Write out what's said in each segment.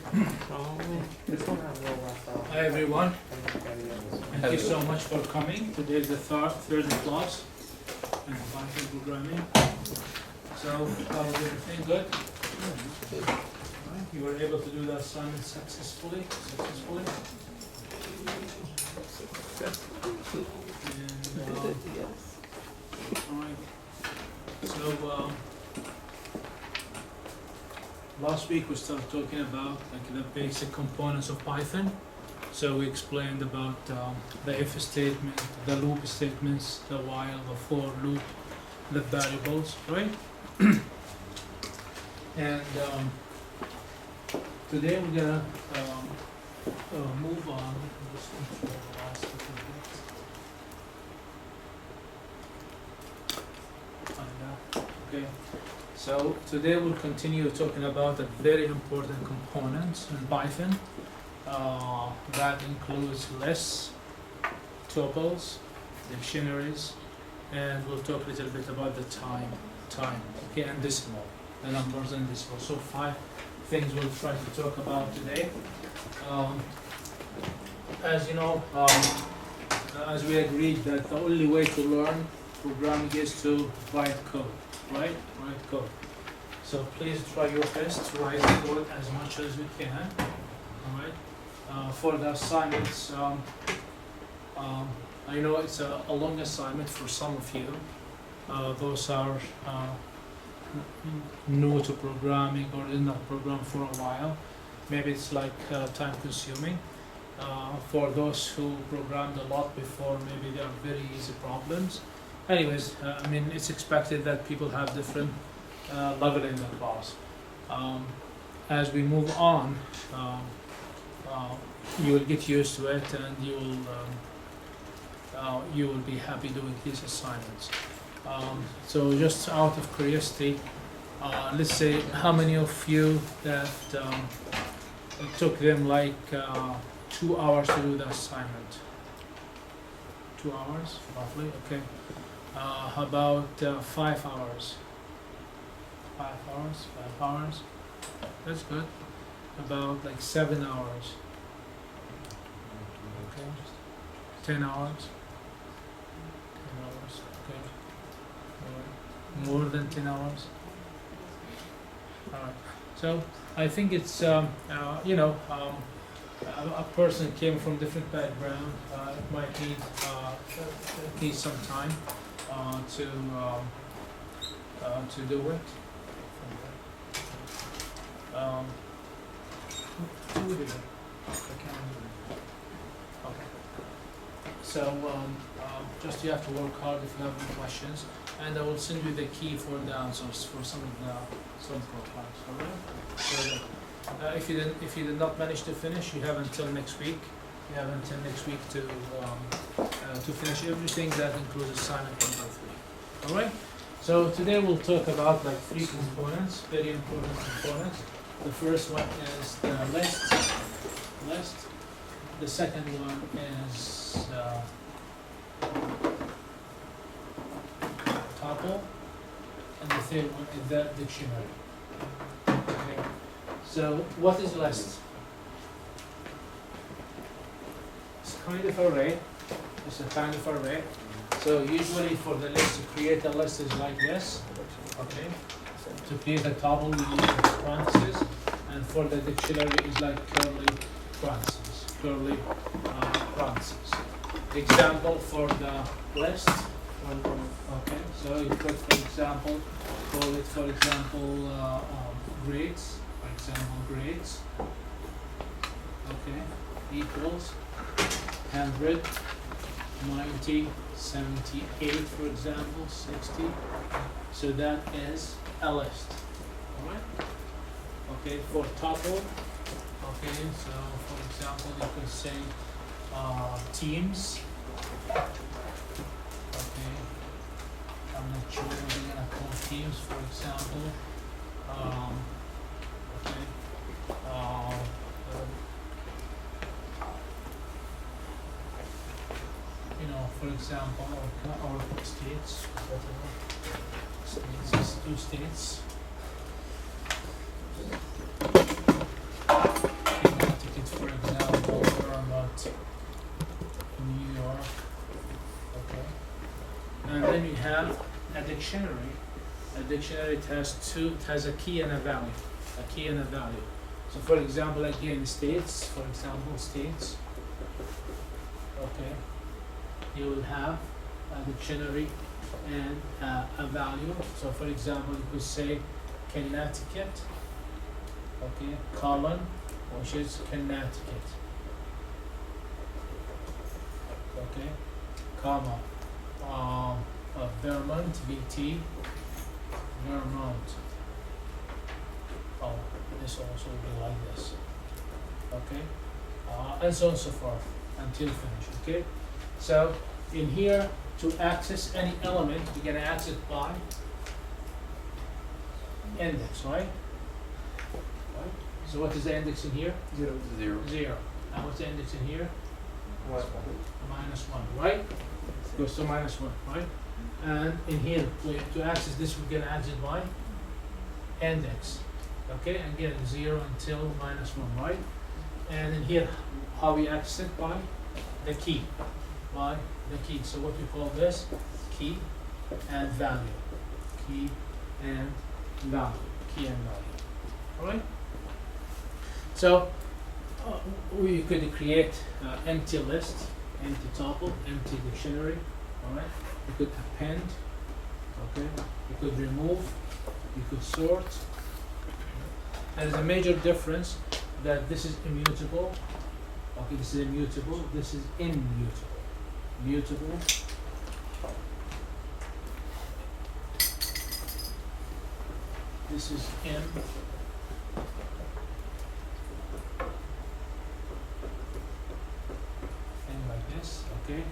Hi everyone, thank you so much for coming. Today is the third class in Python programming. So, was everything good? You were able to do the assignment successfully? And, alright. So, last week we started talking about the basic components of Python. So we explained about the if statement, the loop statements, the while, the for loop, the variables, right? And today we're gonna move on. Just control the last couple of bits. Find out. Okay. So today we'll continue talking about a very important component in Python. That includes lists, tuples, dictionaries, and we'll talk a little bit about the time, okay, and decimal, the numbers and decimal. So 5 things we'll try to talk about today. As you know, as we agreed that the only way to learn programming is to write code, right? Write code. So please try your best to write code as much as we can, all right? For the assignments, I know it's a long assignment for some of you. Those are new to programming or did not program for a while. Maybe it's time consuming. For those who programmed a lot before, maybe they are very easy problems. Anyways, I mean, it's expected that people have different level in the class. As we move on, you will get used to it, and you will be happy doing these assignments. So just out of curiosity, let's say how many of you that it took them 2 hours to do the assignment? 2 hours, roughly, okay. How about 5 hours? 5 hours, 5 hours, that's good. About 7 hours. Okay. 10 hours. 10 hours, okay. More than 10 hours. Alright. So I think it's a person came from different background. It might need some time to do it. Okay. So just you have to work hard if you have any questions, and I will send you the key for the answers for some profiles. All right. So if you did not manage to finish, you have until next week. You have until next week to finish everything that includes assignment number 3. All right. So today we'll talk about 3 components, very important components. The first one is the list. The second one is tuple, and the third one is the dictionary. Okay. So what is list? It's kind of array. It's a kind of array. So usually for the list, to create a list is like this. Okay. To create a tuple, we use parentheses, and for the dictionary is like curly parentheses. Example for the list. Okay. So you put, for example, call it for example grades. For example, grades. Okay. Equals 100, 90, 78, for example, 60. So that is a list. Alright? Okay, for tuple, okay, so for example, you can say teams. Okay, I'm not sure what we're gonna call teams, for example. Okay, for example, our states, states, 2 states. And then we have a dictionary. A dictionary has a key and a value. A key and a value. So for example, again, states, for example, states. Okay. You will have a dictionary and a value. So for example, you could say Connecticut, okay, colon, which is Connecticut, okay, comma, Vermont, VT, Vermont. Oh, this also will be like this, okay, and so on and so forth until finish, okay. So in here, to access any element, we're gonna access by index, right? So what is the index in here? 0. 0. And what's the index in here? -1. -1, right? Goes to -1, right? And in here, to access this, we're gonna access by index. Okay, and again 0 until -1, right? And in here, how we access it? By the key. By the key. So what we call this? Key and value. Key and value. Key and value. Alright? So we could create empty list, empty tuple, empty dictionary. Alright? You could append. Okay? You could remove. You could sort. There's a major difference that this is immutable. Okay, this is immutable. This is immutable. Mutable. This is M. And like this, okay?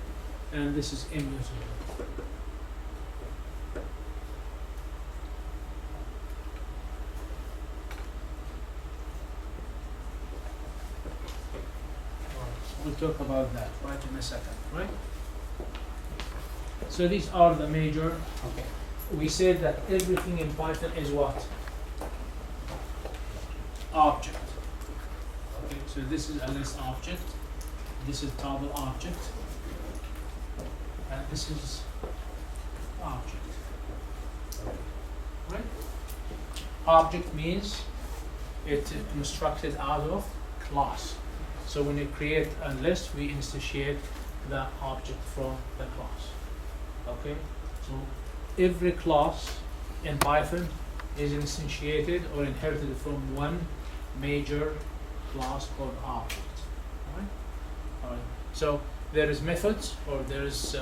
And this is immutable. We'll talk about that right in a second, right? So these are the major, okay. We said that everything in Python is what? Object. Okay, so this is a list object. This is tuple object. And this is object. Right? Object means it's constructed out of class. So when you create a list, we instantiate the object from the class. Okay? So every class in Python is instantiated or inherited from one major class called object. Alright? Alright. So there is methods, or there is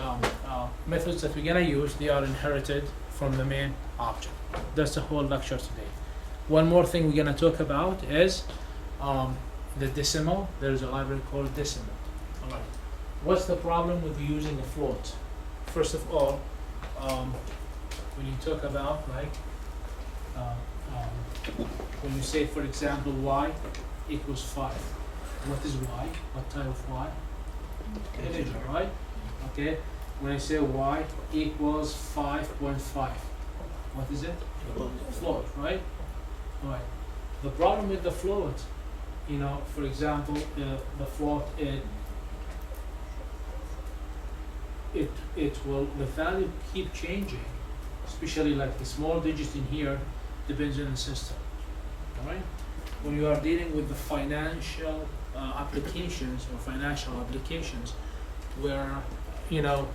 methods that we're gonna use. They are inherited from the main object. That's the whole lecture today. One more thing we're gonna talk about is the decimal. There's a library called decimal. Alright. What's the problem with using a float? First of all, when you talk about like when you say, for example, y equals 5. What is y? What type of y? Integer, right? Okay. When I say y equals 5.5, what is it? Float, right? Right. The problem with the float, you know, for example, the float, it will, the value keep changing, especially like the small digit in here depends on the system. All right. When you are dealing with the financial applications or financial applications, where you know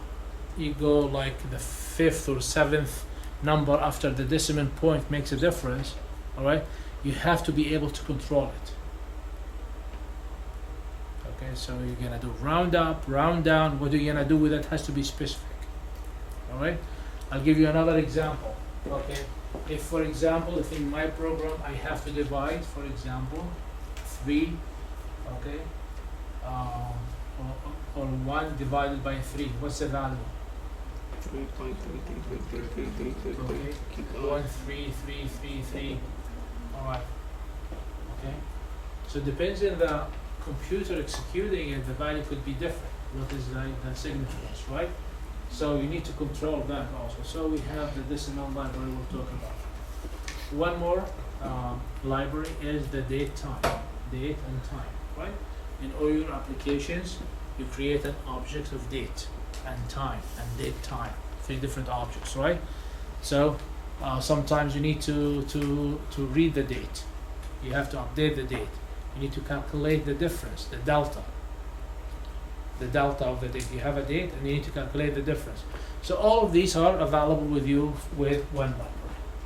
you go like the 5th or 7th number after the decimal point makes a difference. All right. You have to be able to control it. Okay, so you're gonna do round up, round down. What you're gonna do with it has to be specific. All right. I'll give you another example. Okay. If, for example, if in my program I have to divide, for example, 3, okay, or 1 divided by 3, what's the value? 3.33333. Okay. 1, 3, 3, 3, 3. All right. Okay. So depends on the computer executing it, the value could be different. What is the significance, right? So you need to control that also. So we have the decimal library we'll talk about. One more library is the date and time, right? In all your applications, you create an object of date and time and date time three different objects, right? So sometimes you need to read the date. You have to update the date. You need to calculate the difference, the delta of the date. You have a date and you need to calculate the difference. So all of these are available with you with one library.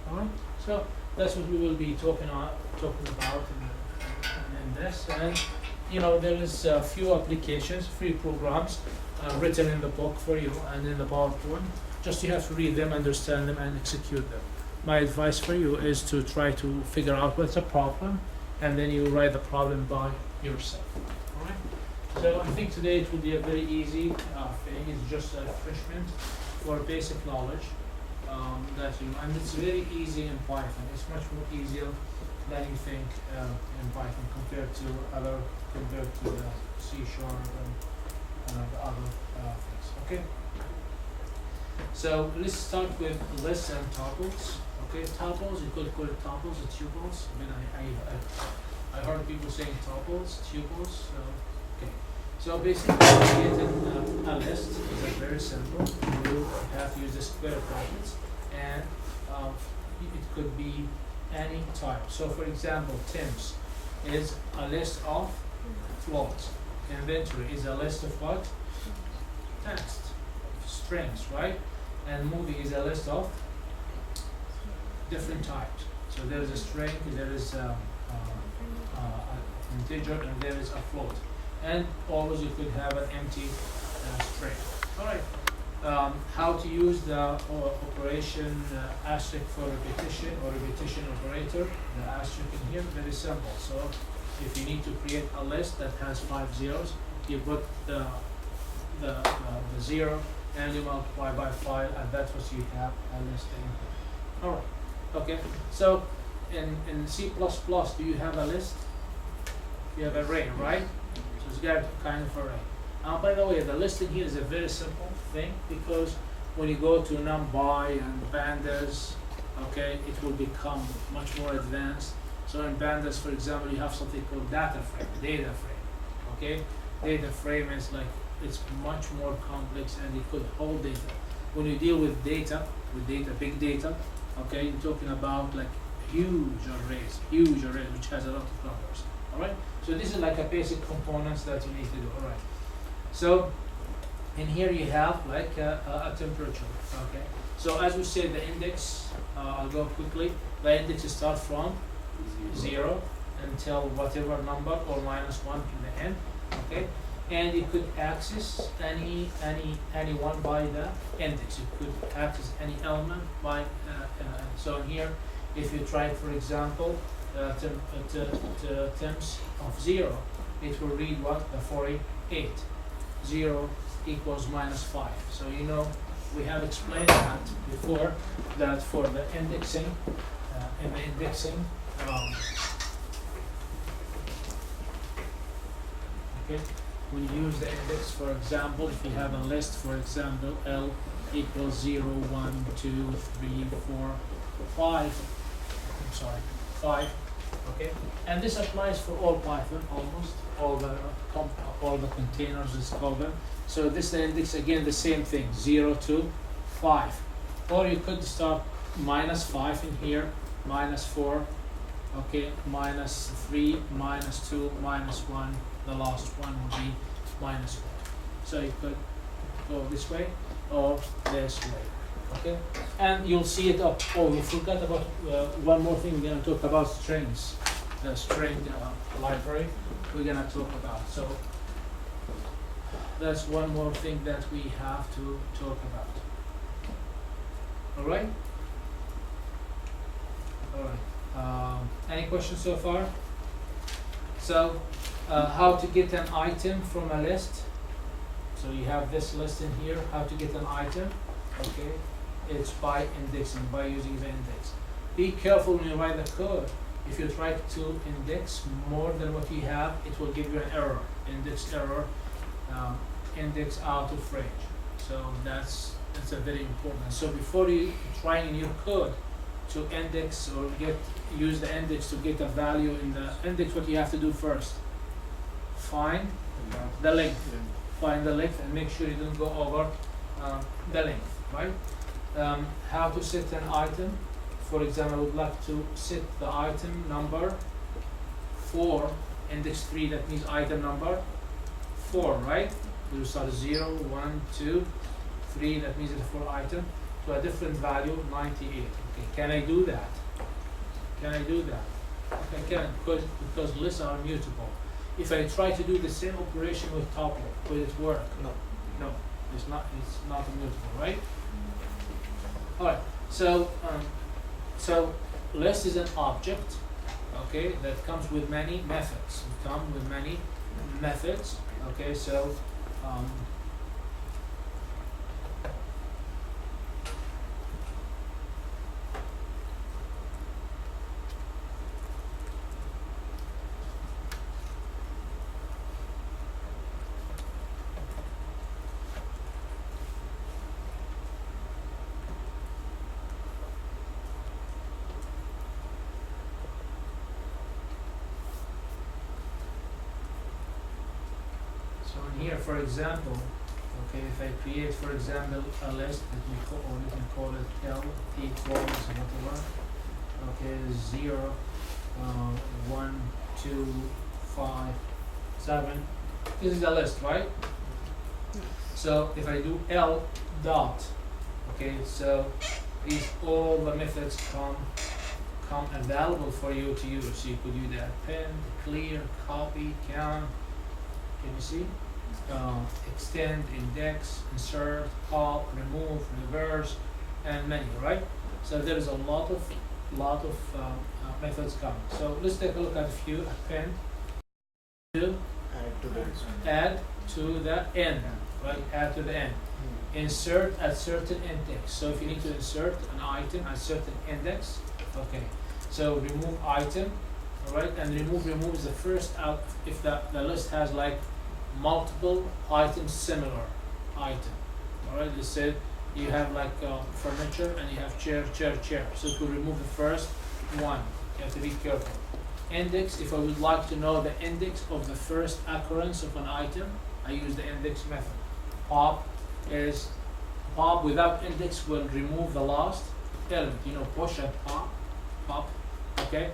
All right. So that's what we will be talking about in this. And there is a few applications, free programs written in the book for you and in the PowerPoint. Just you have to read them, understand them, and execute them. My advice for you is to try to figure out what's the problem, and then you write the problem by yourself. All right. So I think today it will be a very easy thing. It's just a refreshment for basic knowledge and it's very easy in Python. It's much more easier than you think in Python compared to the C# and the other things. Okay. So let's start with lists and tuples. Okay, tuples, you could call it tuples or tuples. I mean, I heard people saying tuples, tuples. Okay. So basically, creating a list is very simple. You have to use the square brackets, and it could be any type. So, for example, Tim's is a list of floats. Inventory is a list of what? Text, strings, right? And movie is a list of different types. So there is a string, there is an integer, and there is a float. And always you could have an empty string. All right. How to use the operation asterisk for repetition or repetition operator? The asterisk in here, very simple. So if you need to create a list that has 5 zeros, you put the 0 and you multiply by 5, and that's what you have a list input. All right. Okay. So in C++, do you have a list? You have an array, right? So it's got kind of array. By the way, the listing here is a very simple thing, because when you go to NumPy and pandas, okay, it will become much more advanced. So in pandas, for example, you have something called data frame. Okay, data frame is like, it's much more complex, and it could hold data. When you deal with data, big data, okay, you're talking about like huge arrays, which has a lot of numbers. All right. So this is like a basic components that you need to do. All right. So in here you have like a temperature. Okay. So as we said, the index. I'll go quickly. The index starts from 0 until whatever number or -1 to the end. Okay. And you could access any one by the index. You could access any element by so in here, if you try, for example, temps of 0, it will read what? The 48. 0 equals -5. So we have explained that before, that for the indexing, okay. When you use the index, for example, if you have a list, for example, L equals 0, 1, 2, 3, 4, 5. I'm sorry, 5. Okay, and this applies for all Python, almost all the containers, let's call them. So this is the index, again, the same thing, 0 to 5. Or you could start -5 in here, -4. Okay, -3, -2, -1. The last one will be -1. So you could go this way or this way. Okay, and you'll see it up. Oh, we forgot about one more thing. We're going to talk about strings, the string library. We're going to talk about. So that's one more thing that we have to talk about. All right. All right. Any questions so far? So, how to get an item from a list? So you have this list in here. How to get an item? Okay. It's by indexing, by using the index. Be careful when you write the code. If you try to index more than what you have, it will give you an error. Index error, index out of range. So that's a very important. So before you try in your code to index or use the index to get a value in the index, what you have to do first? Find the length. Find the length and make sure you don't go over the length. right? How to set an item. For example, I would like to set the item number 4, index 3, that means item number 4, right? We start 0, 1, 2, 3, that means it's a 4 item, to a different value, 98. Okay, can I do that? Can I do that? I can, because lists are mutable. If I try to do the same operation with tuple, will it work? No. No, it's not immutable, right? Alright, so list is an object, okay, that comes with many methods. It comes with many methods, okay, so in here, for example, okay, if I create, for example, a list that we call, or we can call it L, T, equals, or whatever, okay, 0, 1, 2, 5, 7. This is a list, right? So if I do L dot, okay, so these all the methods come available for you to use. So you could use the append, clear, copy, count. Can you see? Extend, index, insert, pop, remove, reverse, and many, right? So there is a lot of methods coming. So let's take a look at a few. Append, to add to the end, right? Add to the end. Insert at certain index. So if you need to insert an item at certain index, okay. So remove item, all right, and remove is the first out if the list has like multiple items, similar item. All right, let's say you have like furniture and you have chair. So to remove the first one, you have to be careful. Index, if I would like to know the index of the first occurrence of an item, I use the index method. Pop without index will remove the last element. You know, push and pop, okay?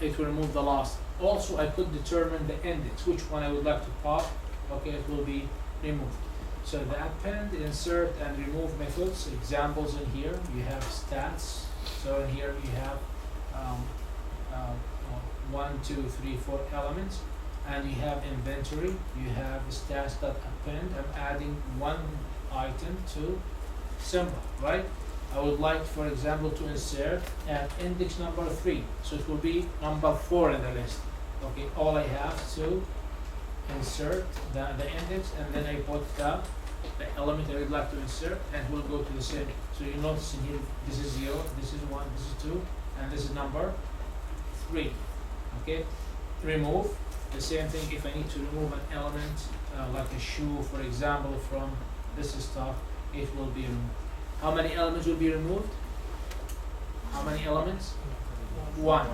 It will remove the last. Also, I could determine the index, which one I would like to pop, okay, it will be removed. So the append, insert, and remove methods, examples in here, you have stats. So in here you have 1, 2, 3, 4 elements, and you have inventory, you have stats.append. I'm adding one item to symbol, right? I would like, for example, to insert at index number 3. So it will be number 4 in the list. Okay, all I have to insert the index, and then I put the element I would like to insert, and we'll go to the same. So you notice in here, this is 0, this is 1, this is 2, and this is number 3. Okay, remove, the same thing. If I need to remove an element, like a shoe, for example, from this stuff, it will be removed. How many elements will be removed? How many elements? 1.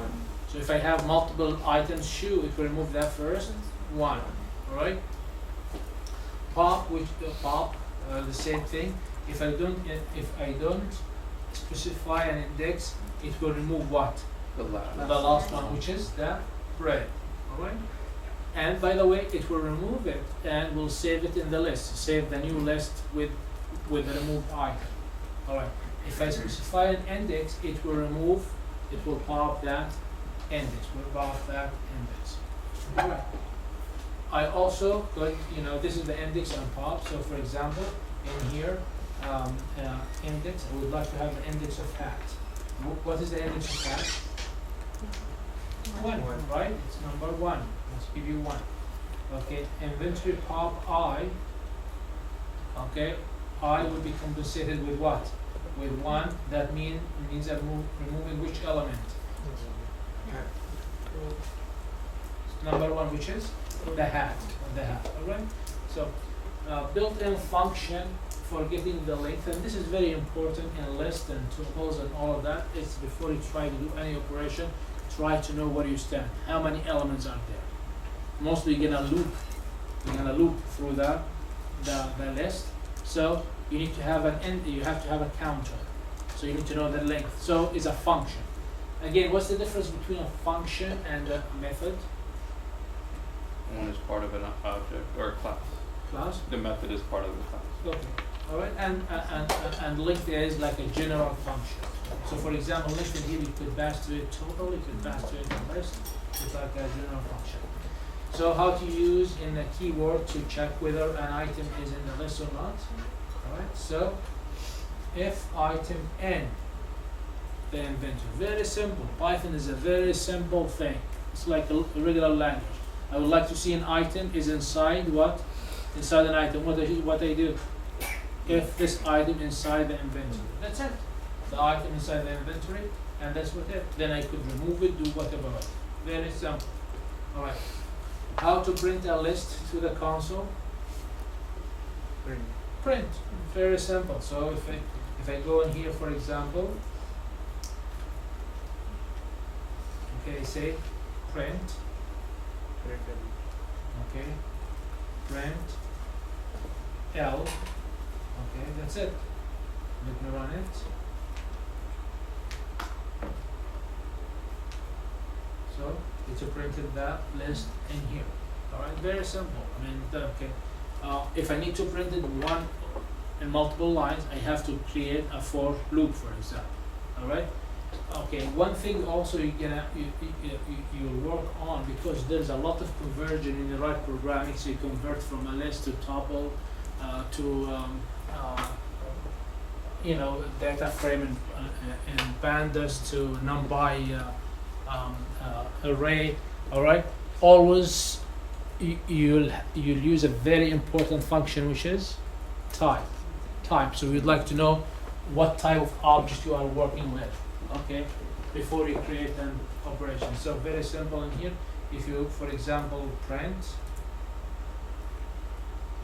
So if I have multiple items, shoe, it will remove that first 1. All right. Pop, the same thing. If I don't specify an index, it will remove what? The last one, which is the red. All right. And by the way, it will remove it and will save it in the list. Save the new list with the removed item. All right. If I specify an index, it will pop that index. All right. I also could, this is the index on pop. So for example, in here, index, I would like to have the index of hat. What is the index of hat? 1, right? It's number 1. Let's give you 1. Okay, inventory pop I. Okay, I will be compensated with what? With 1. That means I'm removing which element? Number 1, which is the hat. Alright? So built-in function for getting the length, and this is very important in list and tuples and all of that. It's before you try to do any operation, try to know where you stand. How many elements are there? Mostly you're gonna loop through the list. So you need to have you have to have a counter. So you need to know the length. So it's a function. Again, what's the difference between a function and a method? One is part of an object or a class. Class? The method is part of the class. Okay. All right. And length is like a general function. So for example, length in here, you could pass to it total, you could pass to it a list. It's like a general function. So how to use in the keyword to check whether an item is in the list or not. All right. So if item n, the inventor. Very simple. Python is a very simple thing. It's like a regular language. I would like to see an item is inside what? Inside an item. What I do? If this item inside the inventory. That's it. The item inside the inventory, and that's what it. Then I could remove it, do whatever. Very simple. All right. How to print a list to the console? Print. Very simple. So if I go in here, for example, okay, say print. Okay, print L. Okay, that's it. Let me run it. So it's printed that list in here. All right, very simple. I mean, okay. If I need to print it one in multiple lines, I have to create a for loop, for example. All right. Okay. One thing also you work on, because there's a lot of conversion in the right programming. So you convert from a list to tuple to data frame and pandas to numpy array. All right. Always you'll use a very important function, which is type. So we'd like to know what type of object you are working with, okay, before you create an operation. So very simple in here. If you, for example, print,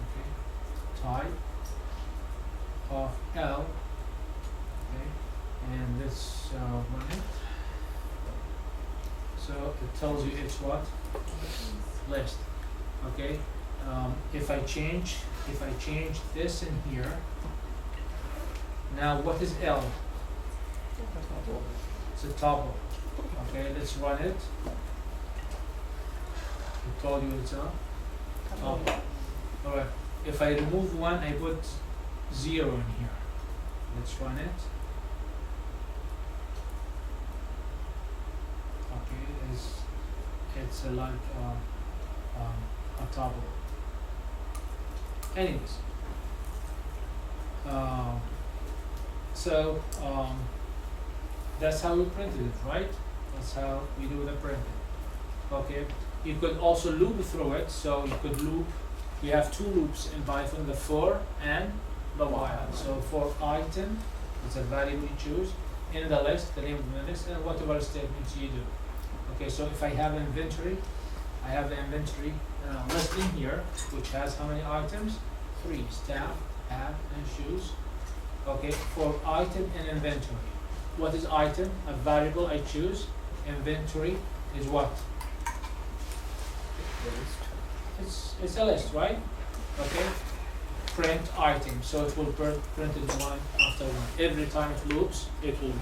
okay, type of L, okay, and let's run it. So it tells you it's what? List. Okay. If I change this in here, now what is L? It's a tuple. Okay, let's run it. I told you it's a tuple. Alright. If I remove one, I put 0 in here. Let's run it. Okay, it's like a tuple. Anyways, that's how we printed it, right? That's how we do the printing. Okay, you could also loop through it. So you could loop. You have two loops in Python: the for and the while. So for item, it's a variable you choose in the list, the name of the list, and whatever statements you do. Okay, so if I have an inventory, I have the inventory list in here, which has how many items? 3: staff, hat, and shoes. Okay, for item and inventory. What is item? A variable I choose. Inventory is what? It's a list, right? Okay. Print item, so it will print it one after one. Every time it loops, it will.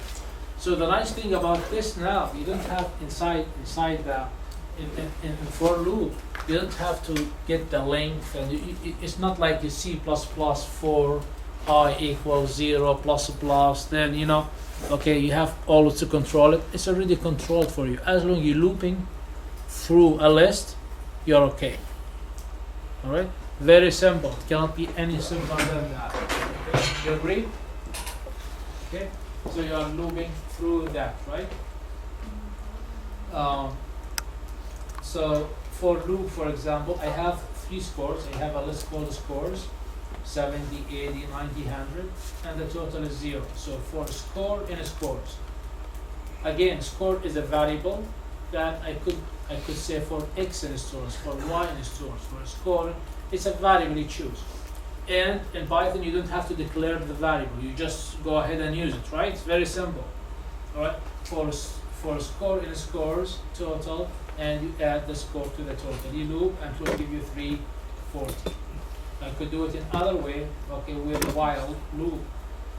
So the nice thing about this now, you don't have inside the in for loop, you don't have to get the length, and it's not like you C++ for I equals 0 plus, then okay, you have always to control it. It's already controlled for you. As long as you're looping through a list, you're okay. All right, very simple. It cannot be any simpler than that. Okay? You agree? Okay, so you are looping through that, right? So for loop, for example, I have 3 scores. I have a list called scores, 70, 80, 90, 100, and the total is 0. So for score in scores, again, score is a variable that I could say for X in stores, for Y in stores. For score, it's a variable you choose. And in Python, you don't have to declare the variable. You just go ahead and use it, right? It's very simple. All right. For score in scores, total, and you add the score to the total. You loop, and it will give you 340. I could do it in other way, okay, with a while loop.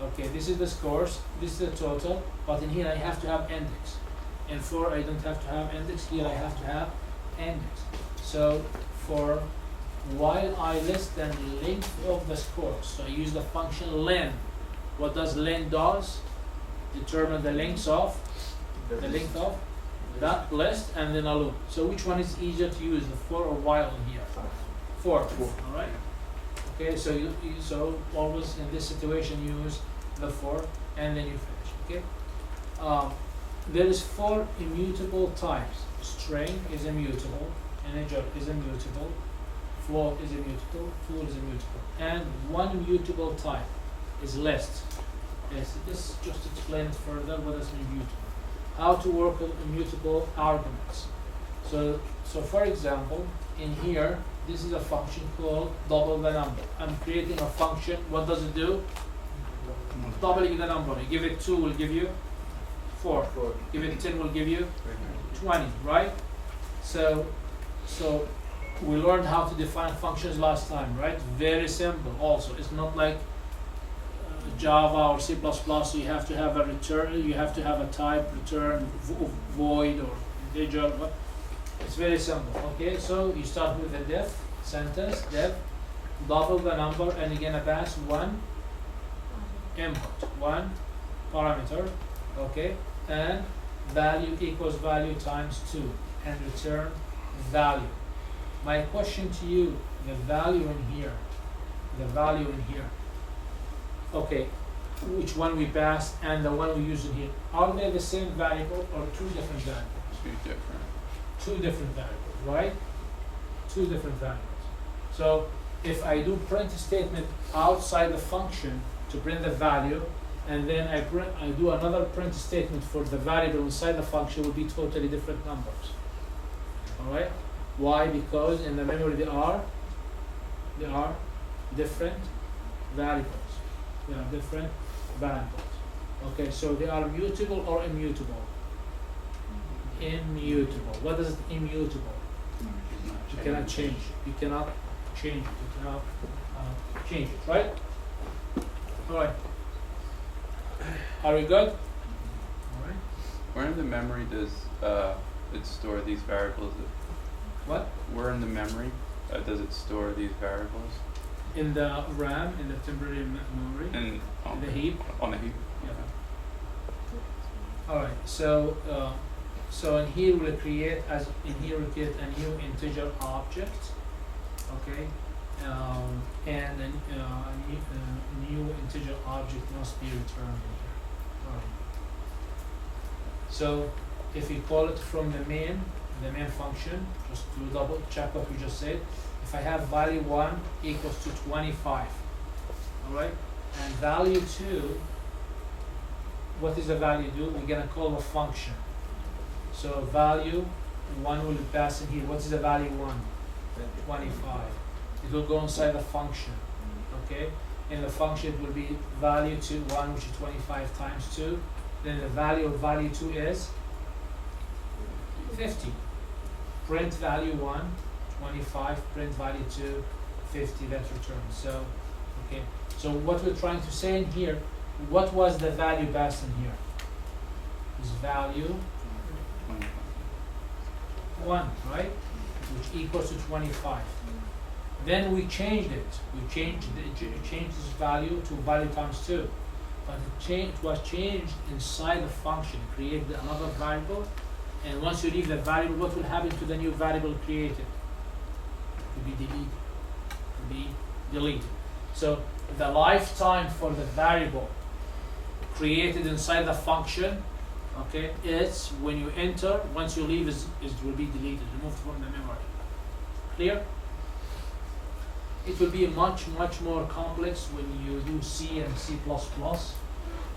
Okay, this is the scores, this is the total, but in here I have to have index. In for I don't have to have index, here I have to have index. So for while I list the length of the scores, so I use the function len. What does len does? Determine the length of that list and then a loop. So which one is easier to use, the for or while in here? For. All right. Okay, so you so always in this situation use the for and then you finish. Okay. There is 4 immutable types. String is immutable, integer is immutable, float is immutable, tool is immutable, and 1 immutable type is list. Yes, this just explain it further what is immutable. How to work with immutable arguments. So for example, in here, this is a function called double the number. I'm creating a function. What does it do? Doubling the number. You give it 2, will give you 4. Give it 10, will give you 20, right? So we learned how to define functions last time, right? Very simple also. It's not like Java or C++, so you have to have a return, you have to have a type, return, void, or integer. It's very simple, okay? So you start with a def, sentence, def, double the number, and you're gonna pass 1 input, 1 parameter, okay? And value equals value times 2, and return value. My question to you, the value in here, okay, which one we pass and the one we use in here, are they the same variable or 2 different variables? Two different variables, right? 2 different variables. So if I do print statement outside the function to print the value, and then I do another print statement for the variable inside the function, will be totally different numbers. All right? Why? Because in the memory they are different variables. They are different variables. Okay, so they are mutable or immutable? Immutable. What is immutable? You cannot change it. You cannot change it. You cannot change it, right? All right. Are we good? All right. Where in the memory does it store these variables? What? Where in the memory does it store these variables? In the RAM, in the temporary memory, in the heap. On the heap. Yeah. All right. So in here we'll create a new integer object. Okay. And a new integer object must be returned in here. All right. So if we call it from the main function, just to double check what we just said. If I have value 1 equals to 25, all right, and value 2, what is the value do? We're gonna call a function. So value 1 will be passed in here. What is the value 1? 25. It will go inside the function, okay? In the function it will be value 2, 1, which is 25 times 2. Then the value of value 2 is 50. Print value 1, 25, print value 2, 50, that returns. So, okay. So what we're trying to say in here, what was the value passed in here? Is value 1, right? Which equals to 25. Then we changed it. We changed this value to value times 2. But it was changed inside the function. Create another variable. And once you leave the variable, what will happen to the new variable created? It will be deleted. So the lifetime for the variable created inside the function, okay, it's when you enter, once you leave, it will be deleted, removed from the memory. Clear? It will be much more complex when you do C and C++.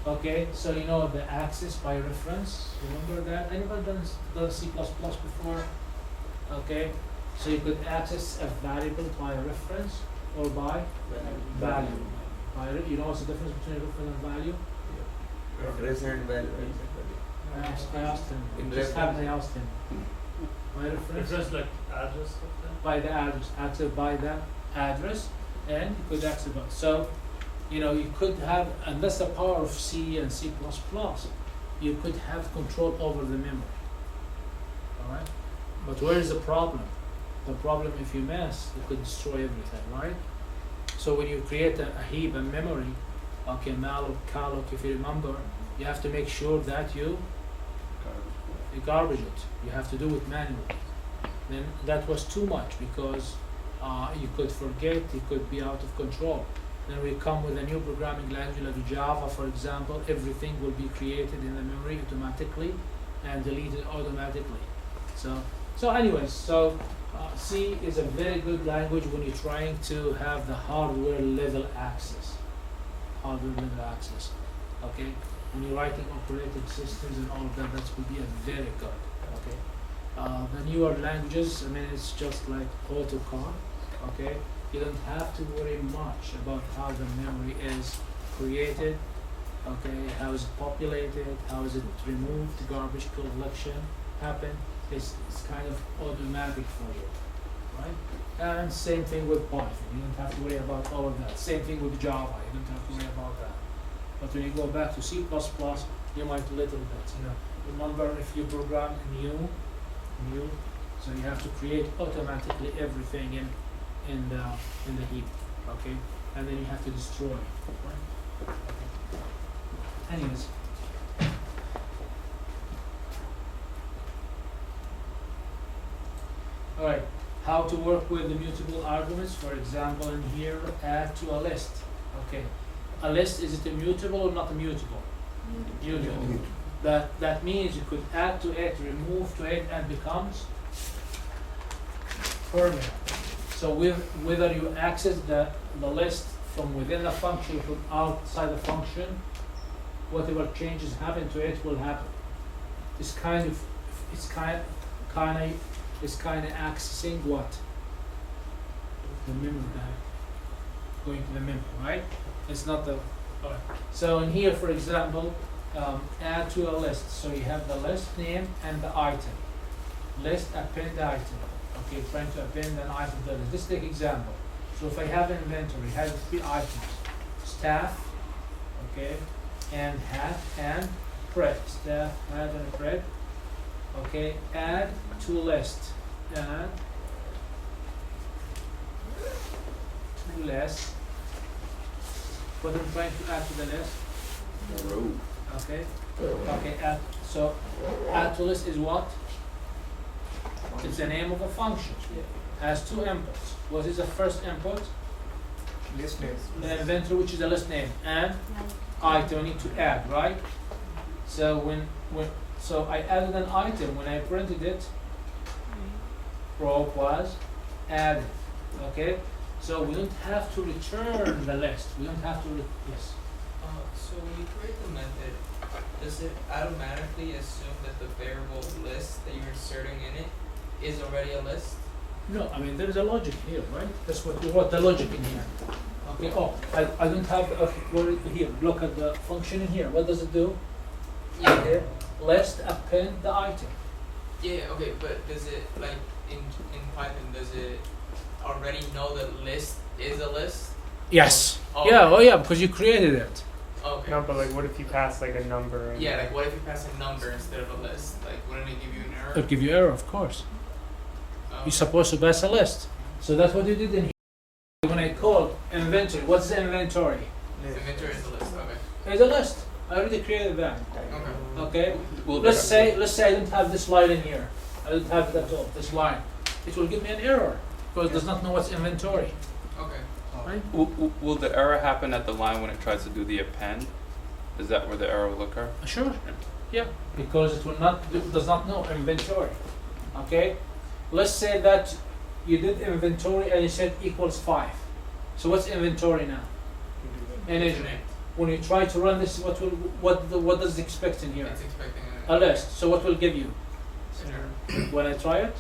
Okay, so you know the access by reference. Remember that? Anyone done C++ before? Okay, so you could access a variable by reference or by value. You know what's the difference between reference and value? Reference and value. I asked him. I asked him. By reference? Reference like address? By the address. Access by the address. and you could access both. So, you know, you could have, and that's the power of C and C++, you could have control over the memory. Alright? But where is the problem? The problem, if you mess, you could destroy everything, right? So when you create a heap and memory, okay, malloc, calloc, if you remember, you have to make sure that you garbage it. You have to do it manually. Then that was too much because you could forget, it could be out of control. Then we come with a new programming language like Java, for example. Everything will be created in the memory automatically and deleted automatically. So anyways, C is a very good language when you're trying to have the hardware level access. Okay? When you're writing operating systems and all of that, that would be a very good. Okay? The newer languages, I mean, it's just like AutoCAD. Okay? You don't have to worry much about how the memory is created. Okay? How is it populated? How is it removed? Garbage collection happen? It's kind of automatic for you, right? And same thing with Python. You don't have to worry about all of that. Same thing with Java. You don't have to worry about that. But when you go back to C++, you might little bit. You know, remember if you program new, so you have to create automatically everything in the heap, okay? And then you have to destroy it, right? Okay. Anyways. All right, how to work with immutable arguments. For example, in here, add to a list. Okay, a list, is it immutable or not immutable? Immutable. That means you could add to it, remove to it, and becomes permanent. So whether you access the list from within the function or from outside the function, whatever changes happen to it will happen. It's kind of accessing what? The memory bag. Going to the memory, right? It's not the. Alright. So in here, for example, add to a list. So you have the list name and the item. List append item. Okay, trying to append an item to the list. Let's take example. So if I have an inventory, I have 3 items: staff, okay, and hat and bread. Staff, hat, and bread. Okay, add to list. Add to list. What I'm trying to add to the list. Okay. Okay. Add to list is what? It's the name of a function. Has 2 inputs. What is the first input? List name. The inventory, which is the list name, and item. I need to add, right? So so I added an item. When I printed it, probe was added. Okay. So we don't have to return the list. We don't have to. Yes. So when you create the method, does it automatically assume that the variable list that you're inserting in it is already a list? No, I mean there is a logic here, right? That's what we wrote the logic in here. Okay. Oh, I don't have. Okay, here. Look at the function in here. What does it do? Yeah. Okay. List append the item. Yeah. Okay. But does it like in Python? Does it already know that list is a list? Yes. Oh, Yeah. okay. Oh, yeah. Because you created it. Okay. No, but like, what if you pass like a number? And Yeah. Like, what if you pass a number instead of a list? Like, wouldn't it give you an error? It'll give you error, of course. Oh, You're supposed to pass a list. So that's what you did in here. When I called inventory, what's the inventory? Inventory is a list. Okay. It's a list. I already created that. Okay. Okay. Well, Let's say I don't have this line in here. I don't have it at all. This line. It will give me an error because it does not know what's inventory. Okay. Right? will the error happen at the line when it tries to do the append? Is that where the error will occur? Sure. Yeah. Because it does not know inventory. Okay. Let's say that you did inventory and you said equals 5. So what's inventory now? Integer. When you try to run this, what does it expect in here? It's expecting A list. So what will give you? an error. When I try it?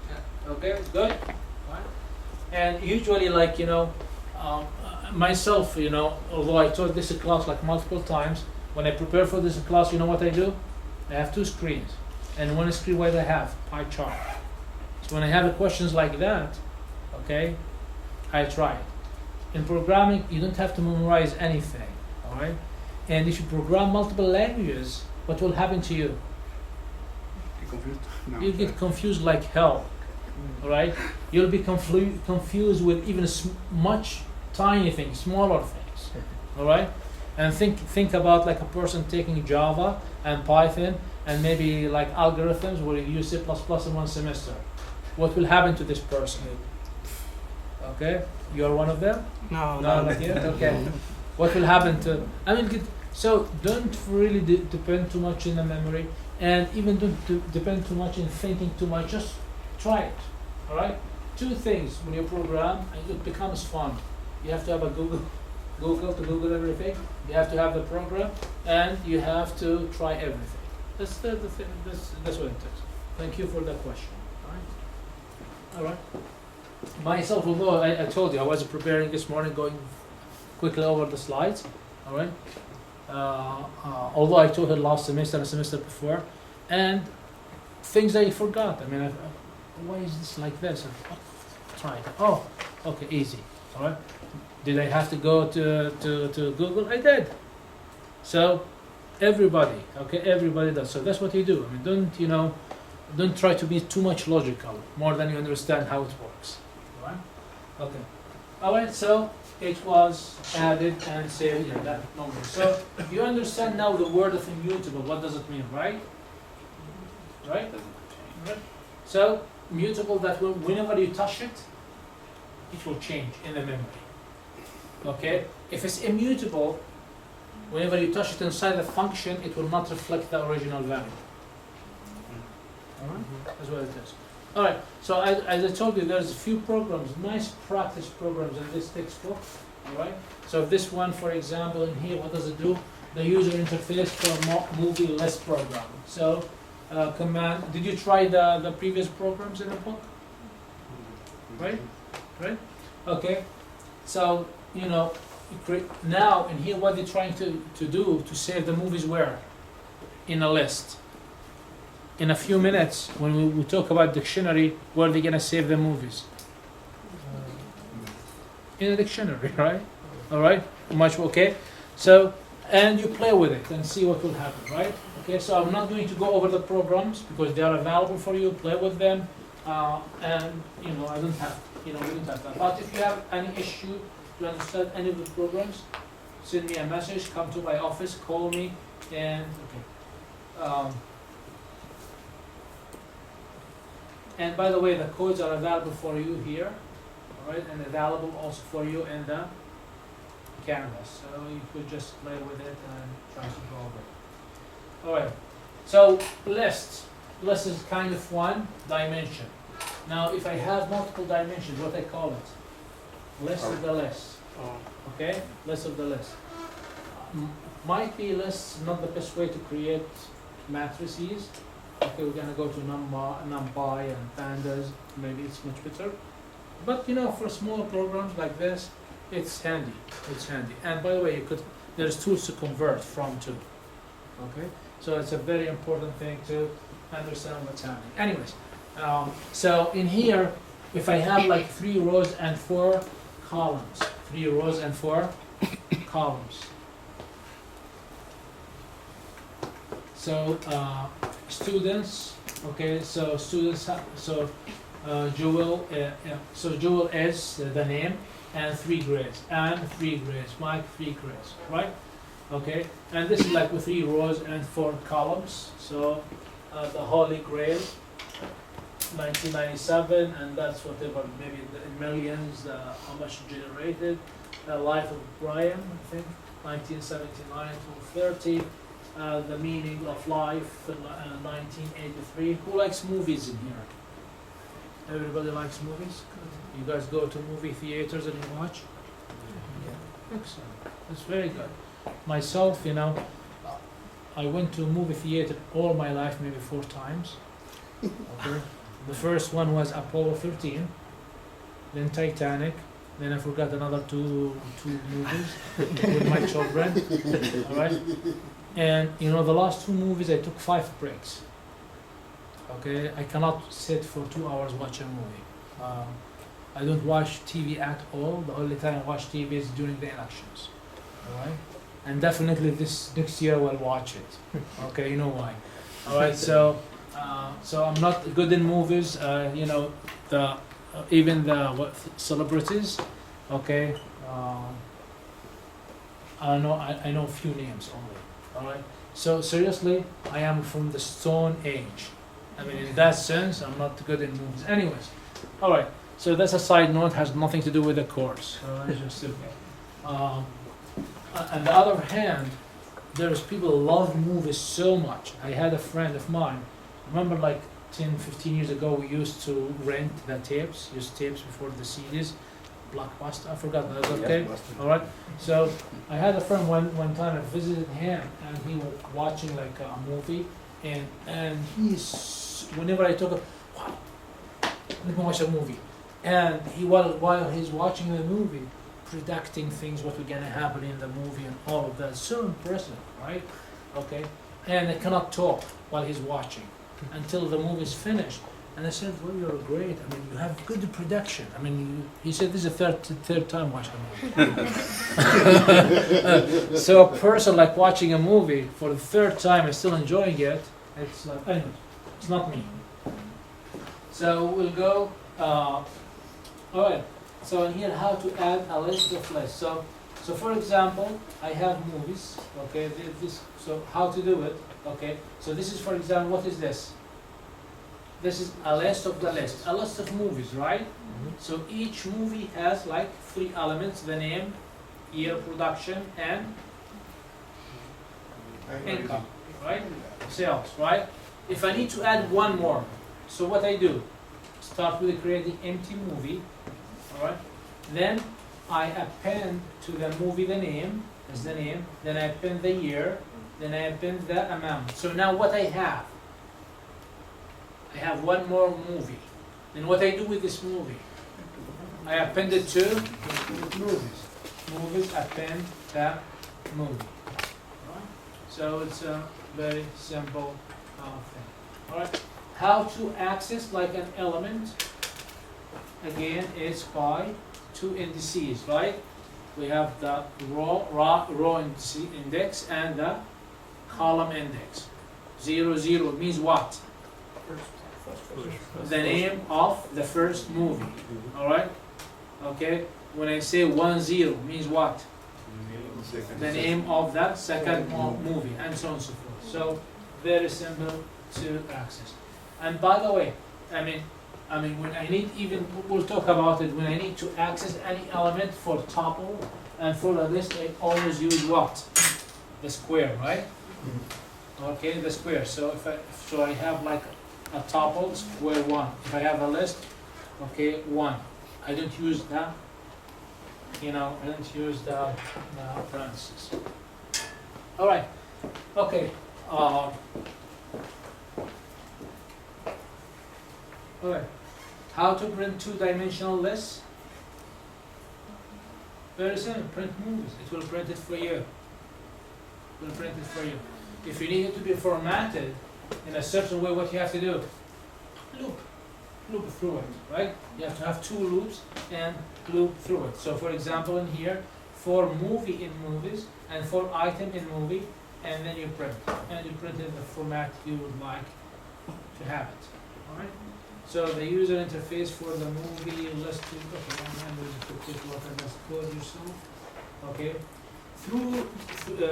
Yeah. Okay, good. Right. And usually, like, myself, although I taught this class like multiple times, when I prepare for this class, you know what I do? I have 2 screens. And one screen where I have pie chart. So when I have questions like that, okay, I try it. in programming, you don't have to memorize anything, all right? And if you program multiple languages, what will happen to you? Get confused? No. You get confused like hell, all right? You'll be confused with even much tiny things, smaller things, all right? And think about like a person taking Java and Python and maybe like algorithms where you use C++ in one semester. What will happen to this person? Okay, you are one of them? No, No, not yet. Okay. What will happen to? I mean, so don't really depend too much in the memory, and even don't depend too much in thinking too much. Just try it. All right. Two things when you program, it becomes fun. You have to have a Google to Google everything. You have to have the program, and you have to try everything. That's the thing. That's what it is. Thank you for that question. All right. Myself, although I told you I was preparing this morning, going quickly over the slides. All right. Although I taught it last semester and semester before, and things I forgot. I mean, why is this like this? Try it. Oh, okay, easy. All right. Did I have to go to Google? I did. So everybody, okay, everybody does. So that's what you do. I mean, don't try to be too much logical, more than you understand how it works. All right? Okay. All right. So it was added and saved in that number. So you understand now the word of immutable. What does it mean, right? Right. Right. So mutable, that will, whenever you touch it, it will change in the memory. Okay. If it's immutable, whenever you touch it inside the function, it will not reflect the original value. Alright? That's what it is. Alright, so as I told you, there's a few programs, nice practice programs in this textbook. Alright? So this one, for example, in here, what does it do? The user interface for movie list program. So, command, did you try the previous programs in the book? Right? Right? Okay. So, now in here what they're trying to do to save the movies where? In a list. In a few minutes, when we talk about dictionary, where are they gonna save the movies? In a dictionary, right? All right, much okay. So, and you play with it and see what will happen, right? Okay, so I'm not going to go over the programs because they are available for you. Play with them, and I don't have, we don't have that. But if you have any issue to understand any of the programs, send me a message. Come to my office, call me, and okay. And by the way, the codes are available for you here, all right, and available also for you in the canvas. So you could just play with it and try to go over it. All right. So list is kind of one dimension. Now, if I have multiple dimensions, what I call it? List of the list. Okay, list of the list. Might be lists not the best way to create matrices. Okay, we're gonna go to numpy and pandas. Maybe it's much better. But for small programs like this, it's handy. It's handy. And by the way, there's tools to convert from to. Okay, so it's a very important thing to understand what's happening. Anyways, so in here, if I have like 3 rows and 4 columns, 3 rows and 4 columns. So students, okay. So students, Jewel. So Jewel is the name, and 3 grades, Mike 3 grades, right? Okay, and this is like with 3 rows and 4 columns. So the Holy Grail, 1997, and that's whatever, maybe in millions, how much generated. The Life of Brian, I think, 1979 to 30. The Meaning of Life, 1983. Who likes movies in here? Everybody likes movies? Good. You guys go to movie theaters and you watch? Yeah. Excellent. That's very good. Myself, I went to a movie theater all my life, maybe 4 times. Okay. The first one was Apollo 13, then Titanic, then I forgot another two movies with my children. All right. And the last 2 movies I took 5 breaks. Okay, I cannot sit for 2 hours watching a movie. I don't watch TV at all. The only time I watch TV is during the elections. Alright? And definitely this next year I will watch it. Okay, you know why. Alright, so I'm not good in movies, you know, even the celebrities, okay, I know a few names only, alright? So seriously, I am from the Stone Age. I mean, in that sense, I'm not good in movies. Anyways, alright, so that's a side note, has nothing to do with the course. So it's just okay. On the other hand, there's people who love movies so much. I had a friend of mine, remember like 10, 15 years ago, we used to rent the tapes, use tapes before the CDs, Blockbuster, I forgot, that was okay? Alright, so I had a friend one time, I visited him, and he was watching like a movie, and he's, whenever I took him, wow, let me watch a movie. And while he's watching the movie, predicting things, what we're gonna happen in the movie and all of that. So impressive, right? Okay. And I cannot talk while he's watching until the movie is finished. And I said, well, you're great. I mean, you have good production. I mean, he said this is the third time watching a movie. So a person like watching a movie for the third time and still enjoying it, it's like, anyway, it's not me. So we'll go, all right. So in here, how to add a list of lists. So for example, I have movies, okay, so how to do it, okay. So this is, for example, what is this? This is a list of the list, a list of movies, right? Mm-hmm. So each movie has like 3 elements, the name, year production, and income, right? Sales, right? If I need to add one more, so what I do, start with creating empty movie, all right? Then I append to the movie the name, is the name, then I append the year, then I append the amount. So now what I have one more movie. Then what I do with this movie, I append it to movies. Movies append the movie. All right? So it's a very simple thing. All right. How to access like an element? Again, is by 2 indices, right? We have the row index and the column index. 0, 0 means what? The name of the first movie. All right. Okay. When I say 1, 0 means what? The name of the second movie, and so on and so forth. So very simple to access. And by the way, I mean when I need, even we'll talk about it, when I need to access any element for tuple and for a list, I always use what? The square, right? Okay, the square. So if I have like a tuple, square 1. If I have a list, okay, 1. I don't use that. I don't use the parentheses. All right. Okay. All right. How to print 2-dimensional lists? Very simple. Print movies. It will print it for you. It will print it for you. If you need it to be formatted in a certain way, what you have to do? Loop through it, right? You have to have 2 loops and loop through it. So for example, in here, for movie in movies and for item in movie, and then you print. And you print it in the format you would like to have it. All right? So the user interface for the movie list, code yourself. Okay. Through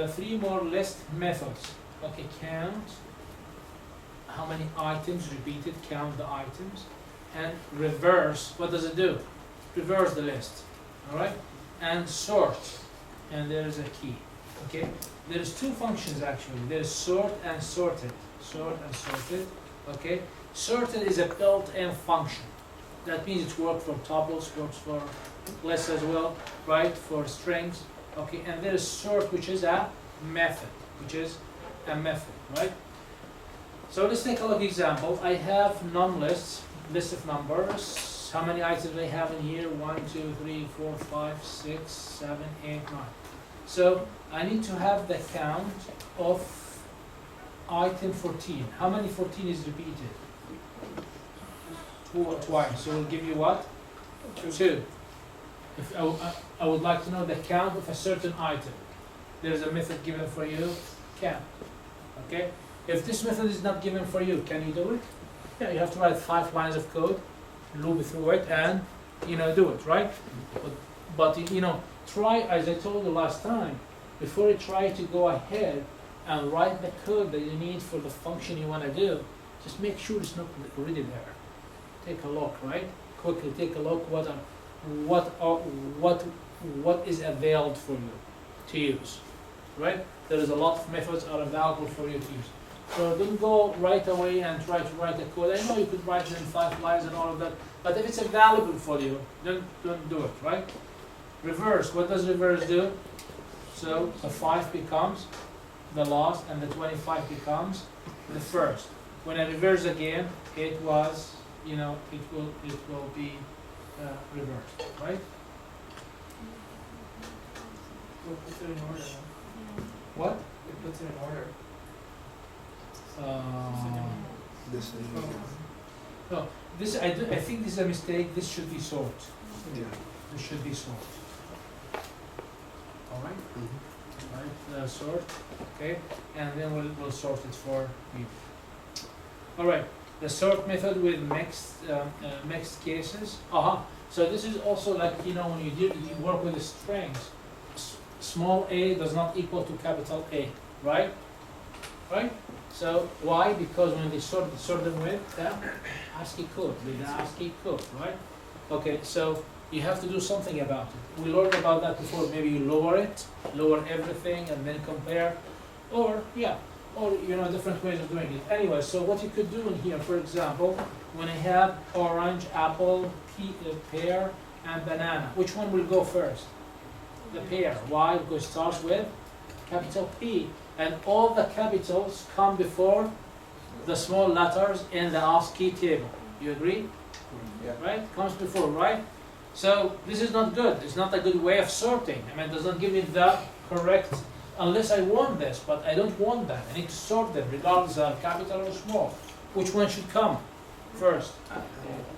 3 more list methods. Okay, count how many items repeated, count the items, and reverse. What does it do? Reverse the list. All right, and sort. And there is a key. Okay, there's 2 functions actually. There's sort and sorted. Sort and sorted. Okay, sorted is a built-in function. That means it works for tuples, works for lists as well, right? For strings. Okay, and there's sort, which is a method, right? So let's take a look example. I have num lists, list of numbers. How many items I have in here? 1, 2, 3, 4, 5, 6, 7, 8, 9. So I need to have the count of item 14. How many 14 is repeated? Twice. So we'll give you what? 2. If I would like to know the count of a certain item. There is a method given for you, count. Okay? If this method is not given for you, can you do it? Yeah, you have to write 5 lines of code, loop through it, and do it, right? But try, as I told you last time, before you try to go ahead and write the code that you need for the function you want to do, just make sure it's not already there. Take a look, right? Quickly take a look what is available for you to use, right? There is a lot of methods are available for you to use. So don't go right away and try to write a code. I know you could write it in 5 lines and all of that, but if it's available for you, don't do it, right? Reverse, what does reverse do? So the 5 becomes the last and the 25 becomes the first. When I reverse again, it was, it will be reversed, right? We'll put it in order. What? It puts it in order. This thing. No, I think this is a mistake. This should be sort. Yeah. This should be sort. All right. Mm-hmm. Right. Sort. Okay. And then we'll sort it for you. All right. The sort method with mixed cases. So this is also like when you work with the strings. Small a does not equal to capital A, right? Right? So why? Because when they sort them with the ASCII code, right? Okay, so you have to do something about it. We learned about that before. Maybe you lower everything and then compare, or different ways of doing it. Anyway, so what you could do in here, for example, when I have orange, apple, pear, and banana, which one will go first? The pear. Why? Because it starts with capital P, and all the capitals come before the small letters in the ASCII table. You agree? Yeah. Right? Comes before, right? So this is not good. It's not a good way of sorting. It does not give me the correct, unless I want this, but I don't want that. I need to sort them, regardless of capital or small. Which one should come first?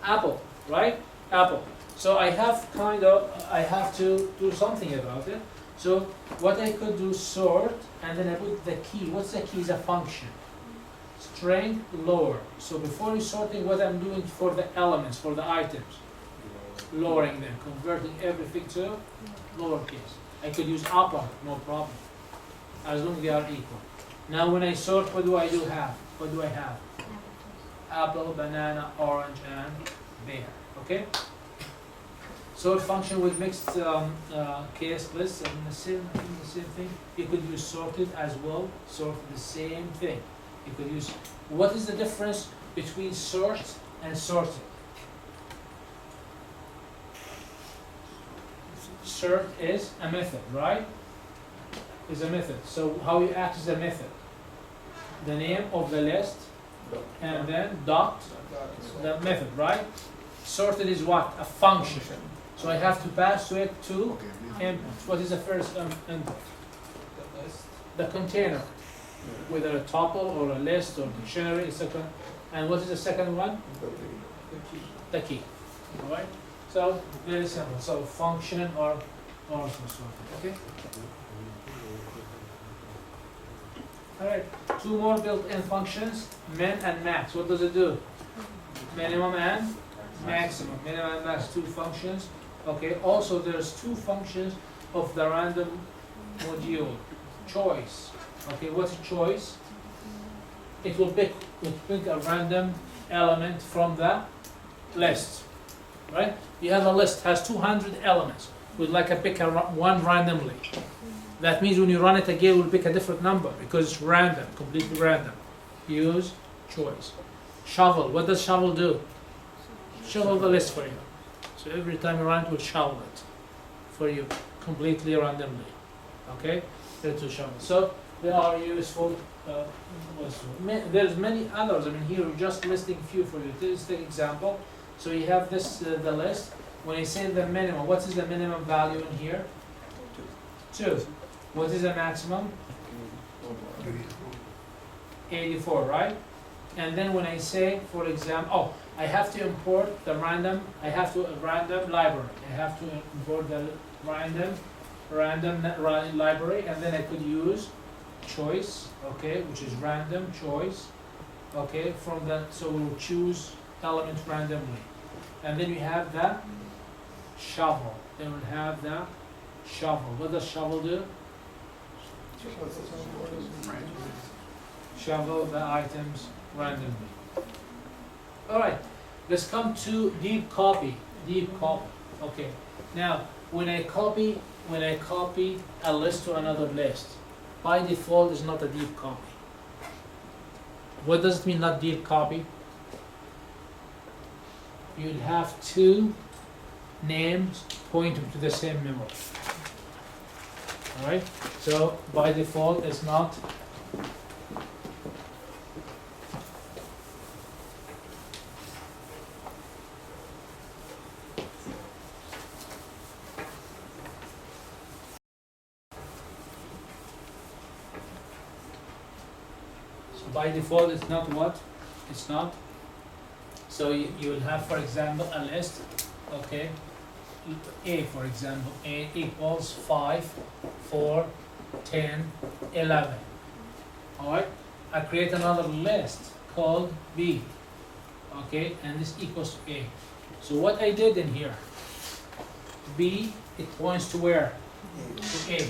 Apple, right? Apple. So I have to do something about it. So what I could do, sort, and then I put the key. What's the key? Is a function. String lower. So before you're sorting, what I'm doing for the elements, for the items, lowering them, converting everything to lowercase. I could use upper, no problem, as long as they are equal. Now when I sort, what do I have? What do I have? Apple, banana, orange, and pear. Okay? Sort function with mixed case lists, and the same thing. You could use sorted as well. Sort the same thing. You could use. What is the difference between sort and sorted? Sort is a method, right? Is a method. So how you act is a method. The name of the list, and then dot the method, right? Sorted is what? A function. So I have to pass to it to what is the first The list. the container, whether a tuple or a list or dictionary, etc. And what is the second one? The key. The key. All right. So very simple. So function or sorted. Okay. All right. 2 more built-in functions: min and max. What does it do? Minimum and maximum. Minimum and max. 2 functions. Okay, also there's 2 functions of the random module. Choice. Okay, what's choice? It will pick a random element from the list. Right? You have a list, has 200 elements. We'd like to pick one randomly. That means when you run it again, we'll pick a different number because it's random, completely random. Use choice. Shovel, what does shovel do? Shovel the list for you. So every time you run it, will shovel it for you completely randomly. Okay? That's a shovel. So they are useful. There's many others. Here we're just listing a few for you. This is the example. So you have this the list. When you say the minimum, what is the minimum value in here? 2. What is the maximum? 84, right? And then when I say, for example, oh, I have to import the random, I have to random library. I have to import the random library, and then I could use choice, okay, which is random choice, okay, from that, so we'll choose element randomly. And then we have the shovel. Then we'll have the shovel. What does shovel do? Shovel the items randomly. Alright, let's come to deep copy. Deep copy. Okay. Now, when I copy a list to another list, by default is not a deep copy. What does it mean, not deep copy? You'll have two names pointing to the same memory. Alright? So by default it's not by default it's not what? It's not. So you will have, for example, a list, okay, A, for example, A equals 5, 4, 10, 11. Alright, I create another list called B, okay, and this equals A. So what I did in here, B, it points to where? To A.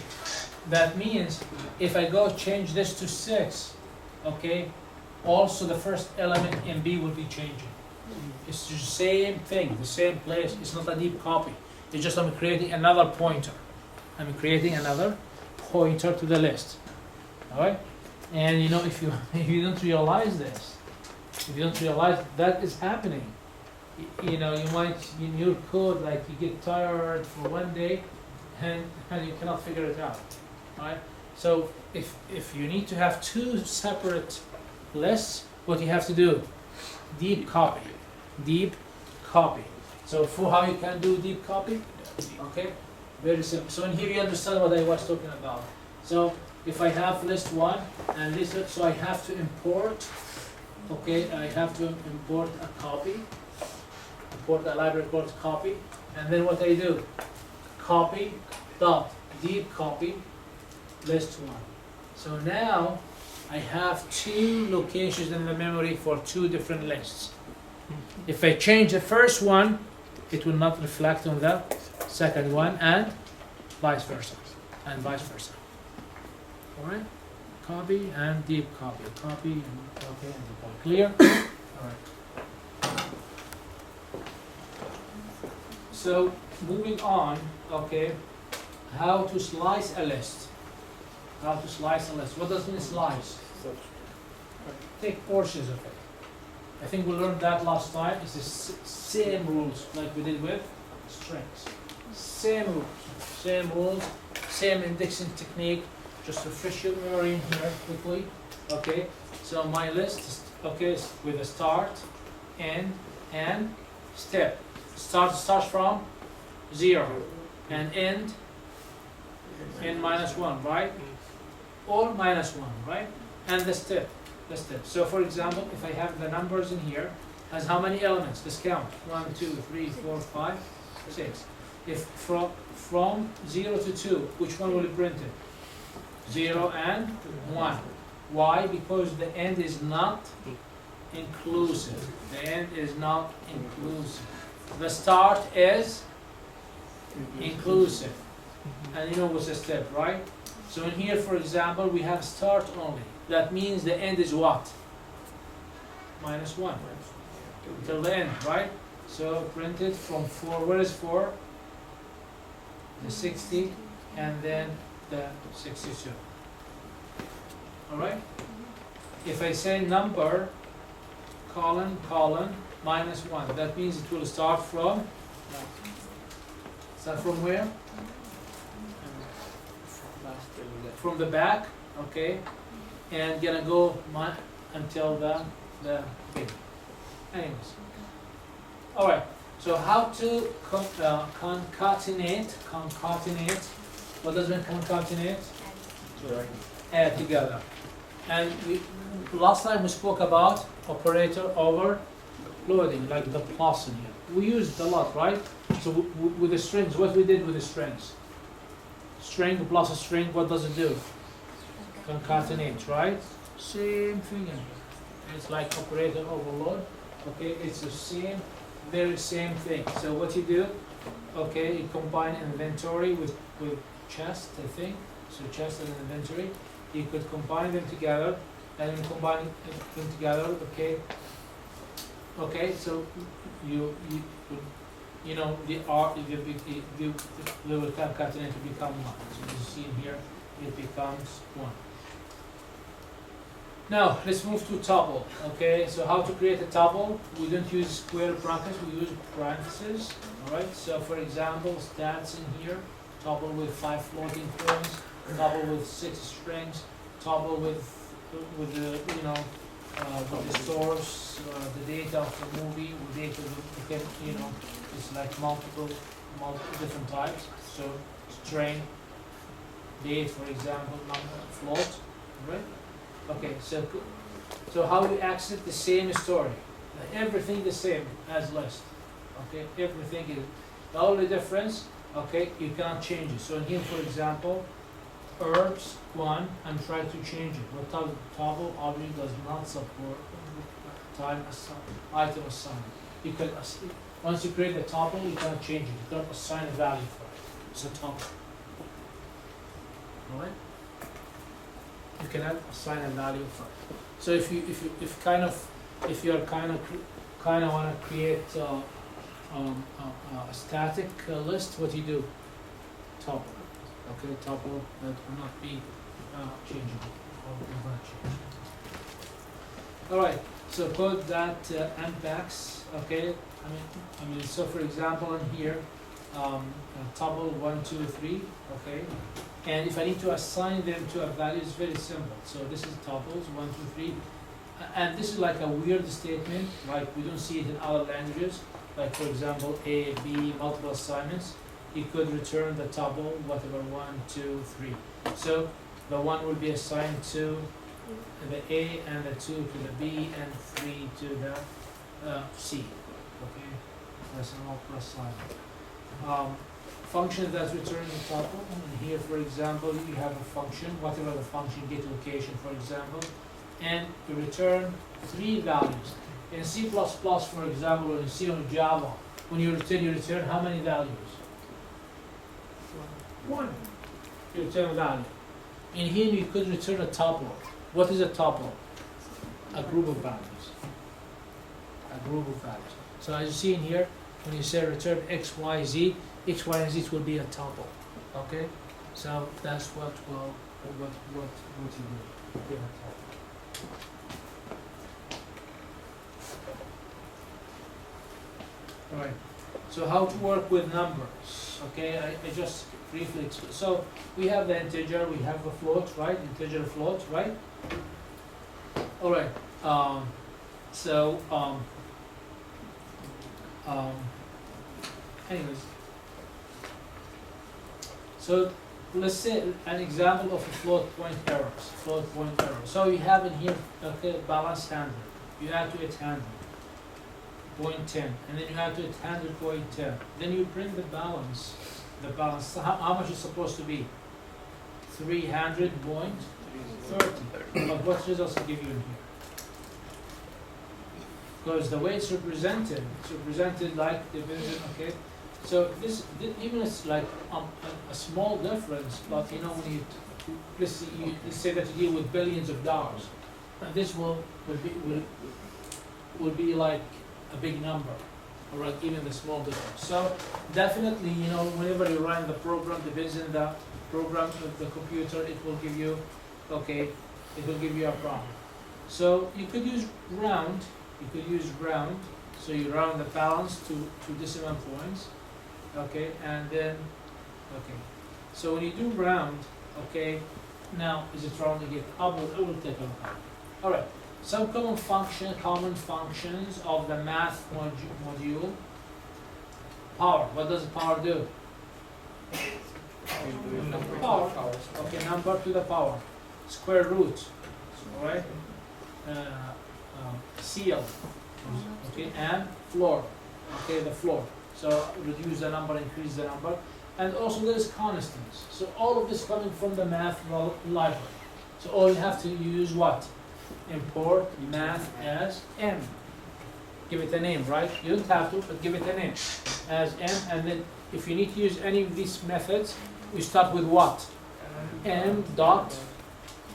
That means if I go change this to 6, okay, also the first element in B will be changing. It's the same thing, the same place. It's not a deep copy. It's just I'm creating another pointer. I'm creating another pointer to the list. Alright? And you know, if you don't realize this, if you don't realize that is happening, you know, you might in your code, like you get tired for one day and you cannot figure it out. Right? So if you need to have two separate lists, what you have to do? Deep copy. Deep copy. So for how you can do deep copy, okay? Very simple. So in here you understand what I was talking about. So if I have list 1 and list, so I have to import, okay, I have to import a copy, import a library called copy, and then what I do? Copy dot deep copy list 1. So now I have two locations in the memory for two different lists. If I change the first one, it will not reflect on the second one, and vice versa, and vice versa. All right, copy and deep copy, copy and copy and deep copy. Clear? All right. So moving on, okay, how to slice a list. How to slice a list. What does mean slice? Take portions of it. I think we learned that last time. It's the same rules like we did with strings. Same rules, same indexing technique. Just refresh your memory in here quickly. Okay. So my list is okay with a start, end, and step. Start starts from 0 and end minus 1, right? Or minus 1, right? And the step. So for example, if I have the numbers in here, has how many elements? Let's count. 1, 2, 3, 4, 5, 6. If from 0 to 2, which one will be printed? 0 and 1. Why? Because the end is not inclusive. The end is not inclusive. The start is inclusive. And you know what's the step, right? So in here, for example, we have start only. That means the end is what? Minus 1. Till the end, right? So printed from 4. Where is 4? The 60, and then the 62. Alright? If I say number, colon, minus 1, that means it will start from where? From the back, okay? And gonna go until the beginning. Anyways. Alright, so how to concatenate. What does it mean concatenate? Add together. And last time we spoke about operator overloading, like the plus in here. We used a lot, right? So with the strings, what we did with the strings? String plus a string, what does it do? Concatenate, right? Same thing in here. It's like operator overload. Okay, it's the same, very same thing. So what you do, okay, you combine inventory with chest, I think. So chest and inventory. You could combine them together, and then combine them together, okay. Okay, so you know the R they will concatenate to become one. So you see in here it becomes one. Now let's move to tuple. Okay, so how to create a tuple? We don't use square brackets, we use parentheses. Alright, so for example, stats in here, tuple with 5 floating points, tuple with 6 strings, tuple with the with the source, the data of the movie, with data that it's like multiple different types. So string, date, for example, number, float, right? Okay, so how we access the same story, everything the same as list. Okay, everything is the only difference. Okay, you cannot change it. So in here, for example, herbs 1, I'm trying to change it. What tuple object does not support item assignment. You can once you create the tuple, you cannot change it. You cannot assign a value for it. It's a tuple. Alright? You cannot assign a value for it. So if you want to create a static list, what do you do? Tuple. Okay, tuple that will not be changeable or will not change. All right, so code that unpacks. Okay, I mean, so for example, in here, tuple 1, 2, 3. Okay, and if I need to assign them to a value, it's very simple. So this is tuples 1, 2, 3, and this is like a weird statement. Like we don't see it in other languages. Like for example, A, B, multiple assignments. You could return the tuple, whatever, 1, 2, 3. So the 1 will be assigned to the A, and the 2 to the B, and 3 to the C. Okay, that's an multiple assignment. Function that returns the tuple. And here, for example, you have a function, whatever the function, get location, for example, and you return 3 values. In C++, for example, or in C or Java, when you return how many values? 1. You return a value. In here, you could return a tuple. What is a tuple? A group of values. A group of values. So as you see in here, when you say return x, y, z, x, y, and z will be a tuple. Okay? So that's what you do. Give a tuple. All right. So how to work with numbers? Okay, I just briefly explain. So we have the integer, we have the float, right? Integer float, right? All right. Anyways, so let's say an example of a float point errors. Float point error. So you have in here, okay, balance 100. You add to it 100. 0.10, and then you have to it 100.10. Then you bring the balance. The balance. So how much is supposed to be? 300.30. But what results give you in here? Because the way it's represented like division. Okay, so this even it's like a small difference, but you know when you let's say that you deal with billions of dollars, and this will be like a big number, or like even the small difference. So definitely, you know, whenever you run the program, depends on the program of the computer, it will give you, okay, it will give you a problem. So you could use round. So you round the balance to decimal points, okay, and then, okay. So when you do round, okay, now is it rounding it up? I will take a look. All right. Some common functions of the math module. Power. What does power do? Power. Okay, number to the power. Square root. all right? Seal, okay, and floor, okay, the floor. So reduce the number, increase the number, and also there's constants. So all of this coming from the math library. So all you have to use what? Import math as m. Give it a name, right? You don't have to, but give it a name as m. And then if you need to use any of these methods, we start with what? M dot,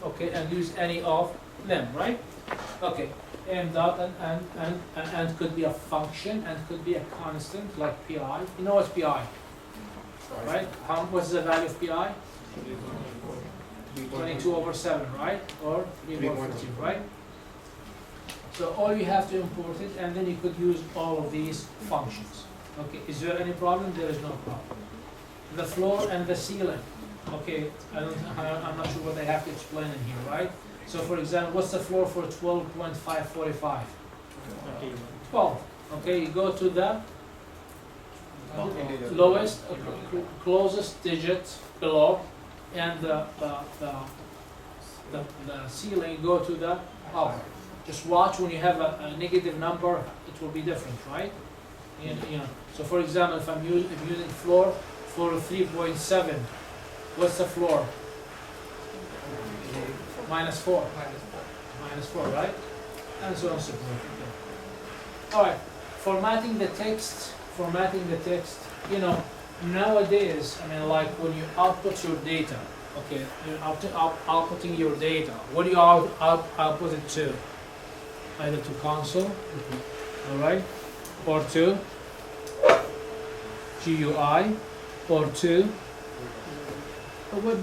okay, and use any of them, right? Okay, m dot and could be a function and could be a constant like pi. You know what's pi, right? What's the value of pi? 22/7, right? Or 3/14, right? So all you have to import it, and then you could use all of these functions. Okay, is there any problem? There is no problem. The floor and the ceiling. Okay, I'm not sure what I have to explain in here, right? So for example, what's the floor for 12.545? 12. Okay, you go to the lowest, closest digit below, and the ceiling, you go to the upper. Just watch when you have a negative number, it will be different, right? You know. So for example, if I'm using floor for 3.7, what's the floor? Minus 4. Minus 4, right? And so on and so forth. All right. Formatting the text. You know, nowadays, I mean, like when you output your data, okay, you're outputting your data. What do you output it to? Either to console, all right, or to GUI, or to a web,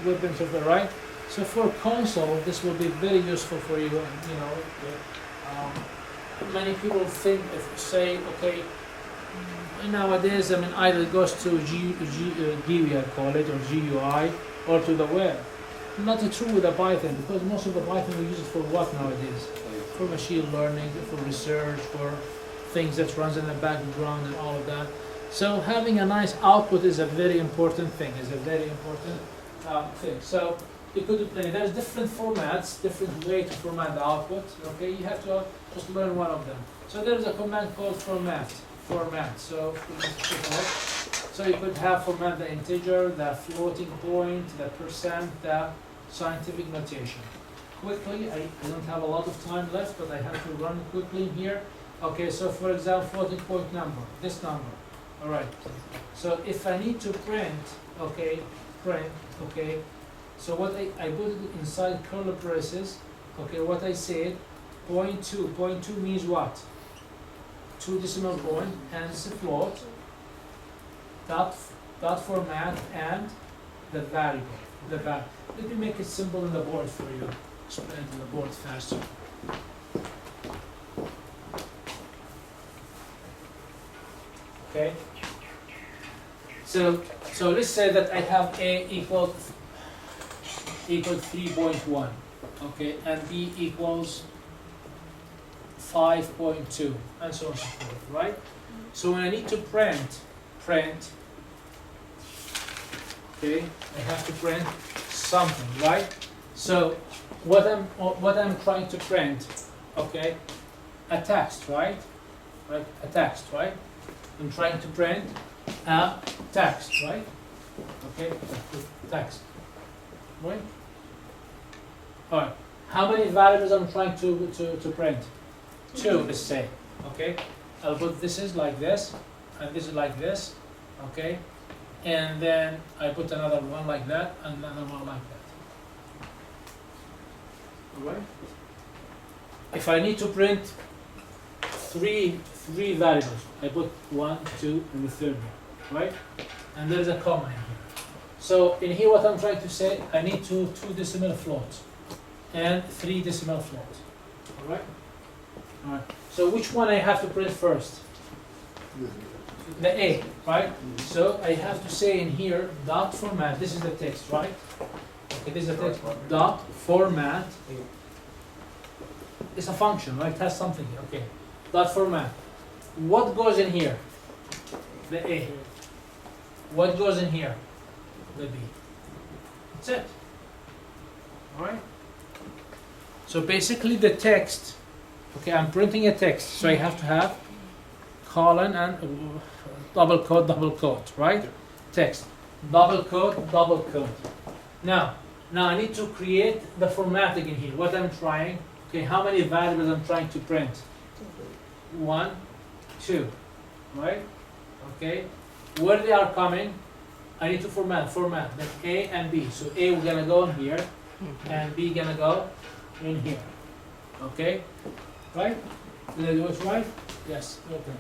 web interface, right? So for console, this will be very useful for you. Many people think, say, okay, nowadays, I mean, either it goes to GUI, I call it, or GUI, or to the web. Not true with the Python, because most of the Python we use it for what nowadays? For machine learning, for research, for things that runs in the background and all of that. So having a nice output is a very important thing. So you could, there's different formats, different way to format the output. Okay, you have to just learn one of them. So there's a command called format. So so you could have format the integer, the floating point, the percent, the scientific notation. Quickly, I don't have a lot of time left, but I have to run quickly here. Okay, so for example, floating point number, this number. All right. So if I need to print, okay, so what I put it inside curly braces. Okay, what I said, 0.2. 0.2 means what? 2 decimal point, hence the float. Dot format and the variable. Let me make it simple on the board for you. Explain to the board faster. Okay. So let's say that I have A equal 3.1, okay, and B equals 5.2, and so on and so forth, right? So when I need to print, okay, I have to print something, right? So what I'm trying to print, okay, a text, right? A text, right? I'm trying to print a text, right? Okay, text, right? All right. How many variables I'm trying to print? 2, let's say. Okay. I'll put this is like this, and this is like this. Okay. And then I put another one like that, and another one like that. All right. If I need to print three variables, I put 1, 2, and the third one, right? And there's a comma in here. So in here, what I'm trying to say, I need 2 decimal floats and 3 decimal floats. All right. All right. So which one I have to print first? The A, right? So I have to say in here dot format. This is the text, right? Okay, this is the text. Dot format. It's a function, right? It has something here. Okay. Dot format. What goes in here? The A. What goes in here? The B. That's it. All right. So basically the text, okay, I'm printing a text, so I have to have colon and double quote, right? Text, double quote. Now I need to create the formatting in here. What I'm trying, okay, how many variables I'm trying to print? 1, 2, right? Okay, where they are coming, I need to format the A and B. So A we're gonna go in here, and B gonna go in here. Okay, right? Did I do it right? Yes. Okay.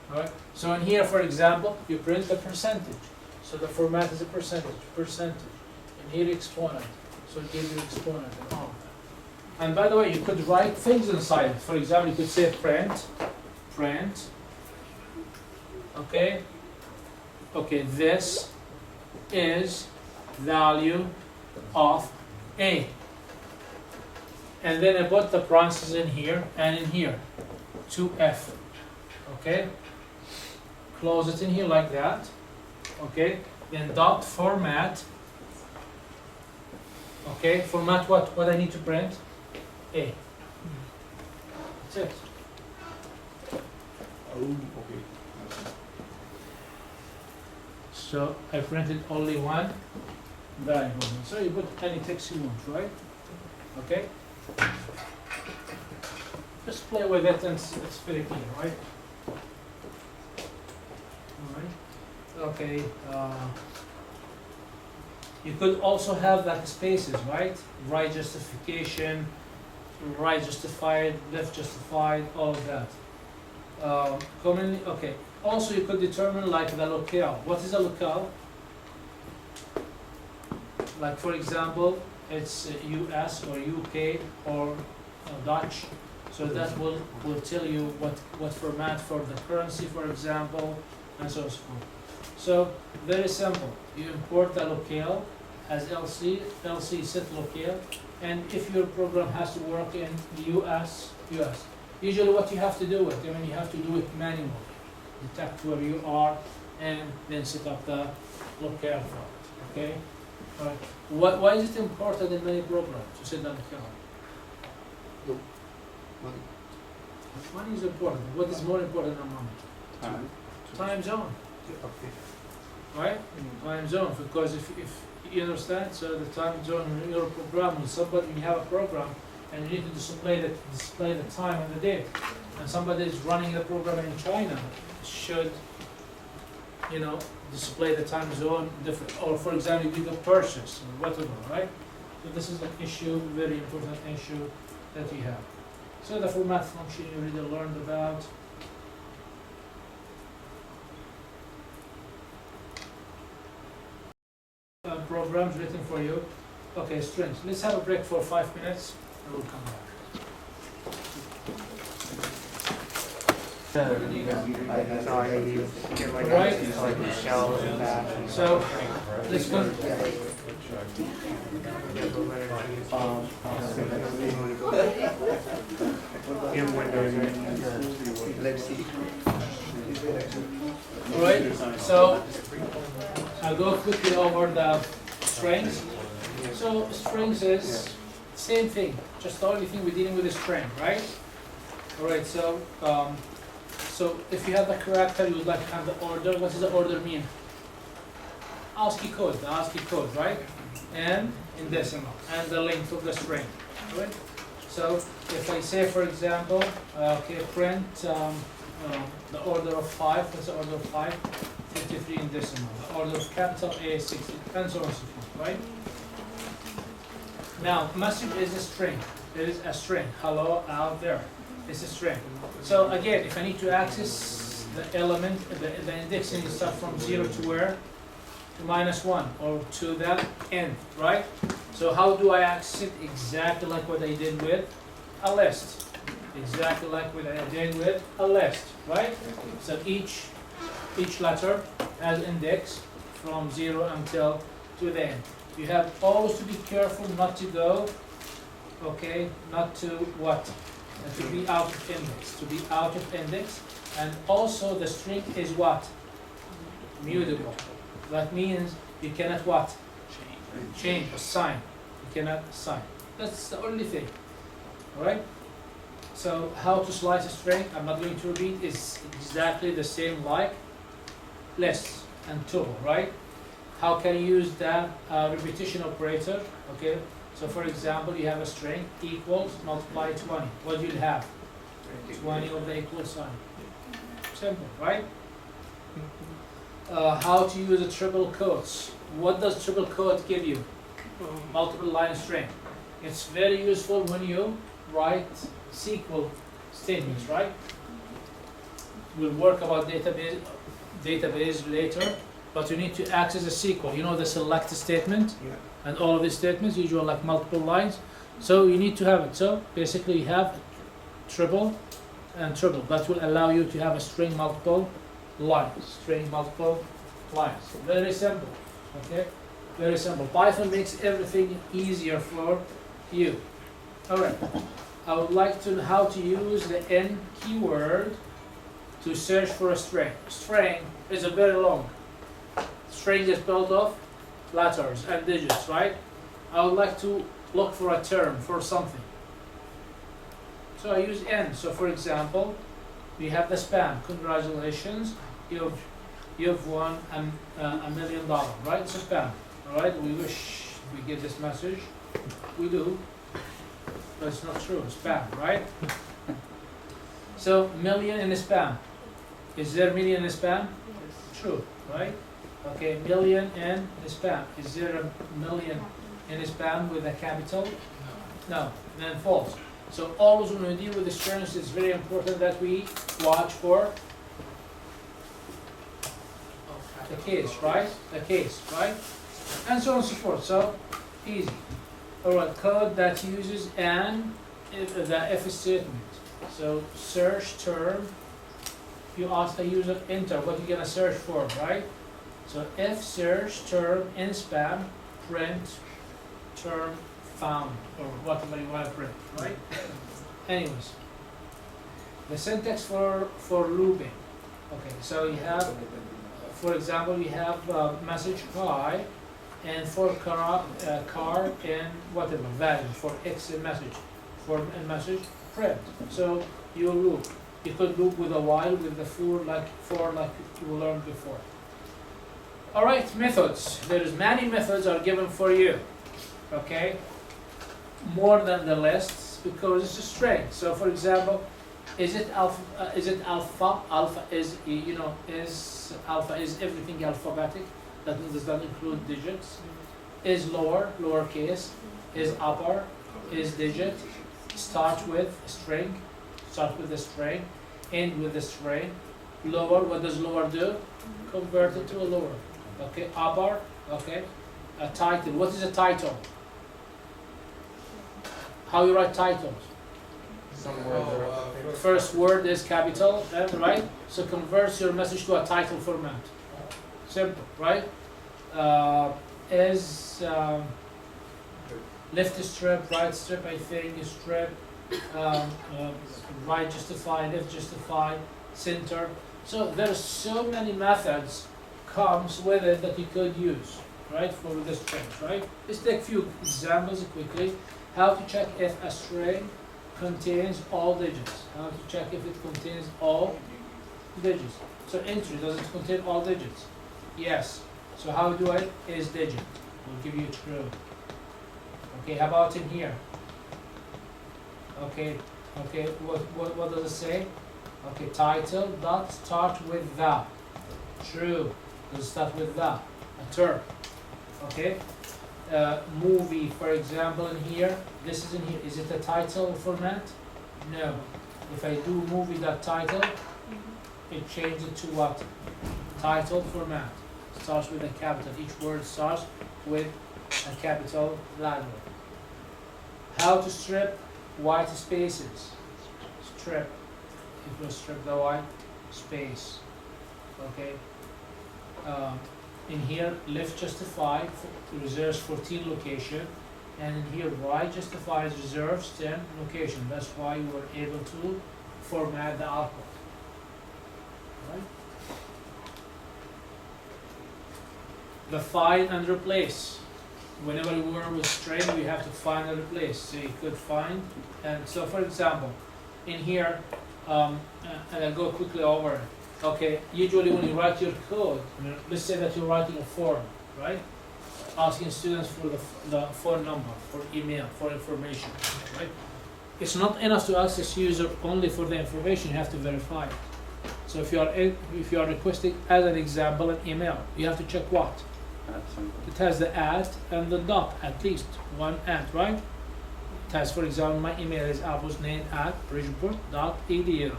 All right. So in here, for example, you print the percentage. So the format is a percentage. And here exponent. So it gives you exponent and all of that. And by the way, you could write things inside it. For example, you could say print. Okay. Okay, this is value of A. And then I put the parentheses in here and in here. 2F. Okay. Close it in here like that. Okay. Then dot format. Okay. Format what? What I need to print? A. That's it. Oh, okay. So I printed only one variable. So you put any text you want, right? Okay. Just play with it and it's very clear, right? Alright. Okay. You could also have like spaces, right? Right justification, right justified, left justified, all of that. Commonly, okay. Also, you could determine like the locale. What is a locale? Like for example, it's US or UK or Dutch. So that will tell you what format for the currency, for example, and so forth. So very simple. You import the locale as LC set locale, and if your program has to work in US. Usually what you have to do it, you have to do it manually. Detect where you are and then set up the locale for it. Okay? All right. Why is it important in many programs to set the locale? Money is important. What is more important than money? Time. Time zone. Right? Time zone. Because if you understand, so the time zone in your program, when you have a program and you need to display the time and the date, and somebody is running the program in China, should display the time zone different, or for example you do a purchase or whatever, right? So this is an issue, very important issue that you have. So the format function you already learned about. Programs written for you. Okay, strings. Let's have a break for 5 minutes and we'll come back. So I need to get like Right. like a shell and that. So let's go. In Windows, Let's see. Alright, so I'll go quickly over the strings. So strings is same thing, just the only thing we're dealing with is string, right? Alright, so if you have the character, you would like to have the order. What does the order mean? ASCII code, the ASCII code, right? And in decimal, and the length of the string. Right? So if I say, for example, print the order of 5, what's the order of 5? 53 in decimal. The order of capital A is 60, and so on and so forth, right? Now, message is a string. It is a string. Hello out there. It's a string. So again, if I need to access the element, the indexing is start from 0 to where? To -1 or to the end, right? So how do I access it? Exactly like what I did with a list. Exactly like what I did with a list, right? So each letter has index from 0 until to the end. You have always to be careful not to go, not to what? To be out of index. To be out of index. And also the string is what? Mutable. That means you cannot what? change, assign. You cannot assign. That's the only thing. Alright? So how to slice a string, I'm not going to repeat, is exactly the same like list and tuple, right? How can you use that repetition operator? Okay, so for example, you have a string equals multiply 20. What do you have? 20 of the equal sign. Simple, right? How to use a triple quotes. What does triple quote give you? Multiple line string. It's very useful when you write SQL statements, right? We'll work about database later, but you need to access a SQL. You know the select statement Yeah. and all of these statements usually like multiple lines. So you need to have it. So basically you have triple and triple. That will allow you to have a string multiple lines. String multiple lines. Very simple. Okay? Very simple. Python makes everything easier for you. Alright. I would like to know how to use the N keyword to search for a string. String is a very long. String is built of letters and digits, right? I would like to look for a term for something. So I use N. So for example, we have the span. Congratulations, you've won $1 million, right? It's a span. All right. We wish we get this message. We do. But it's not true, spam, right? So, million in spam. Is there million in spam? True, right? Okay, million in spam. Is there a million in spam with a capital? No, then false. So, always when we deal with the strings, it's very important that we watch for the case, right? The case, right? And so on and so forth. So, easy. Alright, code that uses the if statement. So search term, you ask the user enter what you're gonna search for, right? So if search term in spam, print term found, or whatever you want to print, right? Anyways, the syntax for looping. Okay, so you have, for example, we have message hi, and for car and whatever value, for x in message, for in message print. So you loop. You could loop with a while, with the for like you learned before. All right, methods. There's many methods are given for you. Okay, more than the lists because it's a string. So for example, is alpha is alpha is everything alphabetic? That does not include digits. Is lowercase. Is upper. Is digit. Start with a string. Start with a string. End with a string. Lower. What does lower do? Convert it to a lower. Okay. Upper. Okay. A title. What is a title? How you write titles? Some words are uppercase. First word is capital, right? So convert your message to a title format. Simple, right? Is left strip, right strip, I think, strip, right justify, left justify, center. So there's so many methods comes with it that you could use, right, for this string, right? Let's take a few examples quickly. How to check if a string contains all digits. How to check if it contains all digits. So entry, does it contain all digits? Yes. So how do I is digit? We'll give you true. Okay, how about in here? Okay, what does it say? Okay, title dot start with the. True. Does it start with the? A term. Okay. Movie, for example, in here. This is in here. Is it a title format? No. If I do movie.title, it changes it to what? Title format. Starts with a capital. Each word starts with a capital letter. How to strip white spaces. Strip. It will strip the white space. Okay. In here, left justify reserves 14 location, and in here, right justifies reserves 10 location. That's why you were able to format the output. Right? The find and replace. whenever we work with string, we have to find and replace. So you could find, and so for example, in here, and I'll go quickly over it. Okay, usually when you write your code, let's say that you're writing a form, right? Asking students for the phone number, for email, for information, right? It's not enough to ask this user only for the information, you have to verify it. So if you are requesting, as an example, an email, you have to check what? It has the at and the dot, at least one at, right? It has, for example, my email is abusnain@bridgeport.edu.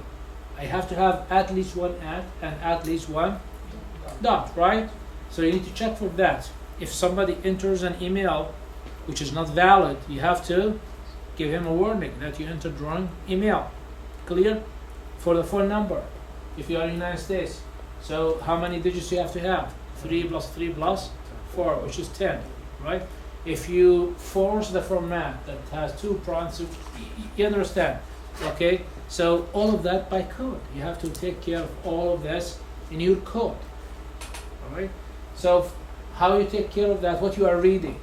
I have to have at least one at and at least one dot, right? So you need to check for that. If somebody enters an email which is not valid, you have to give him a warning that you entered wrong email. Clear? For the phone number, if you are in the United States, so how many digits you have to have? 3 plus 3 plus 4, which is 10, right? If you force the format that has 2 parentheses, you understand, okay? So all of that by code. You have to take care of all of this in your code, all right? So how you take care of that? What you are reading?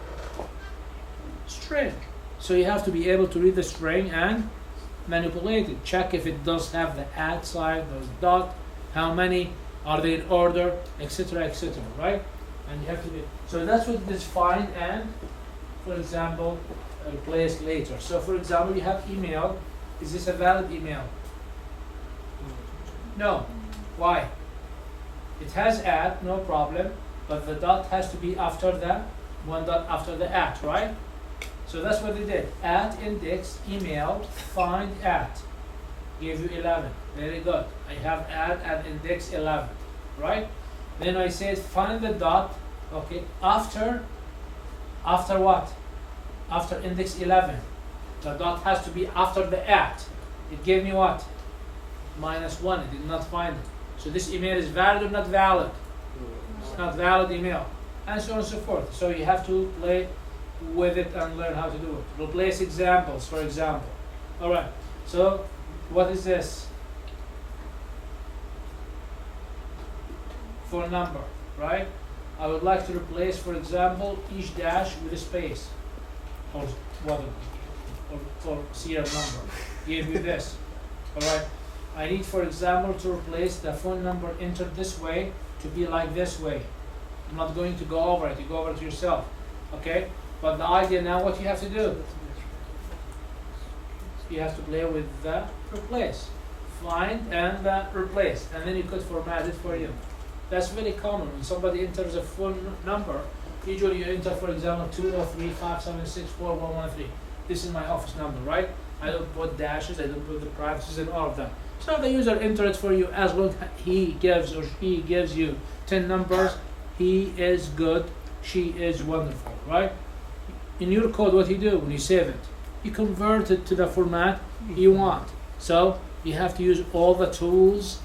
String. So you have to be able to read the string and manipulate it. Check if it does have the at sign, those dot, how many are they in order, etc., right? And you have to be. So that's what it is find and, for example, replace later. So for example, you have email. Is this a valid email? No. Why? It has at, no problem, but the dot has to be after the one dot after the at, right? So that's what they did. At index email find at gave you 11. Very good. I have at index 11, right? Then I said find the dot. Okay. After what? After index 11. The dot has to be after the at. It gave me what? -1. It did not find it. So this email is valid or not valid? It's not valid email. And so on and so forth. So you have to play with it and learn how to do it. Replace examples, for example. Alright. So what is this? For a number, right? I would like to replace, for example, each dash with a space. Or what? Or serial number. Give you this. Alright. I need, for example, to replace the phone number entered this way to be like this way. I'm not going to go over it. You go over it yourself. Okay? But the idea now, what you have to do? You have to play with the replace. Find and replace. And then you could format it for you. That's very common. When somebody enters a phone number, usually you enter, for example, 203-576-4113. This is my office number, right? I don't put dashes, I don't put the parentheses and all of that. So the user enters it for you as long as he gives or she gives you 10 numbers. He is good, she is wonderful, right? In your code, what you do when you save it? You convert it to the format you want. So you have to use all the tools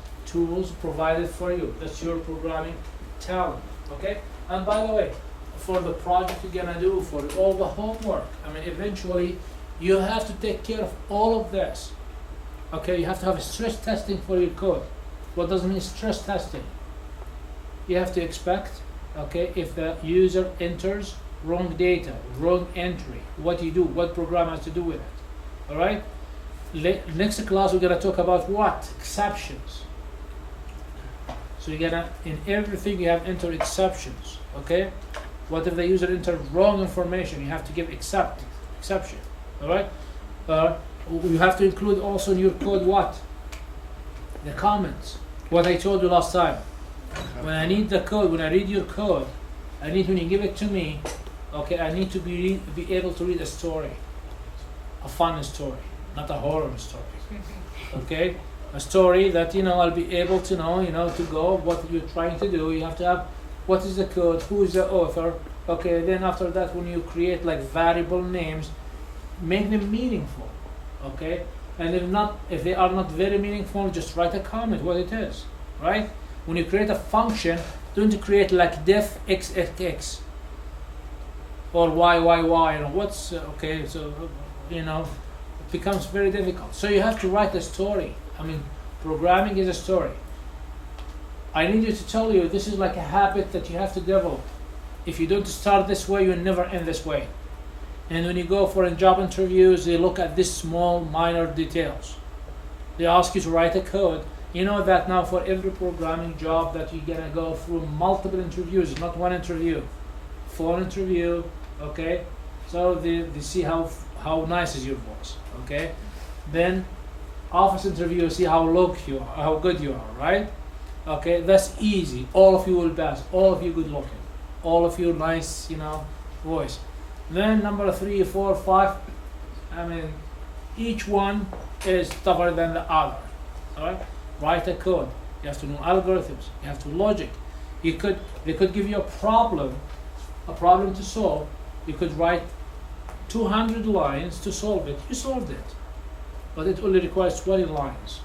provided for you. That's your programming talent, okay? And by the way, for the project you're gonna do, for all the homework, I mean, eventually you have to take care of all of this. Okay, you have to have a stress testing for your code. What does it mean stress testing? You have to expect, okay, if the user enters wrong data, wrong entry, what you do, what program has to do with it. Alright? Next class we're gonna talk about what? Exceptions. So you're gonna, in everything you have enter exceptions, okay? What if the user entered wrong information? You have to give exception, alright? You have to include also in your code what? The comments. What I told you last time. When I need the code, when I read your code, I need, when you give it to me, okay, I need to be able to read a story. A fun story, not a horror story. Okay? A story that, I'll be able to know, to go what you're trying to do. You have to have what is the code, who is the author. Okay, then after that, when you create like variable names, make them meaningful. Okay? And if they are not very meaningful, just write a comment what it is. Right? When you create a function, don't create like def x or y. What's okay? So it becomes very difficult. So you have to write a story. I mean, programming is a story. I need you to tell you this is like a habit that you have to develop. If you don't start this way, you'll never end this way. And when you go for a job interviews, they look at these small, minor details. They ask you to write a code. You know that now for every programming job that you're gonna go through multiple interviews, not one interview, phone interview, okay? So they see how nice is your voice, okay? Then office interview, see how good you are, right? Okay, that's easy. All of you will pass. All of you good looking. All of you nice, voice. Then number 3, 4, 5. I mean, each one is tougher than the other. All right. Write a code. You have to know algorithms. You have to logic. They could give you a problem to solve. You could write 200 lines to solve it. You solved it, but it only requires 20 lines.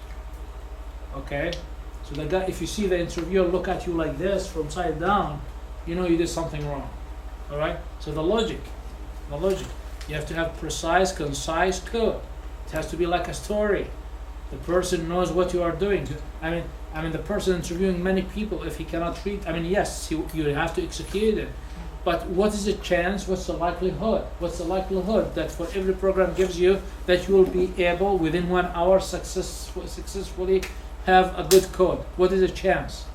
Okay. So the guy, if you see the interviewer look at you like this from side down, you know you did something wrong. All right. So the logic. You have to have precise, concise code. It has to be like a story. The person knows what you are doing. I mean, the person interviewing many people, if he cannot read, yes, you have to execute it. But what is the chance? What's the likelihood? What's the likelihood that for every program gives you that you will be able within 1 hour successfully have a good code? What is the chance?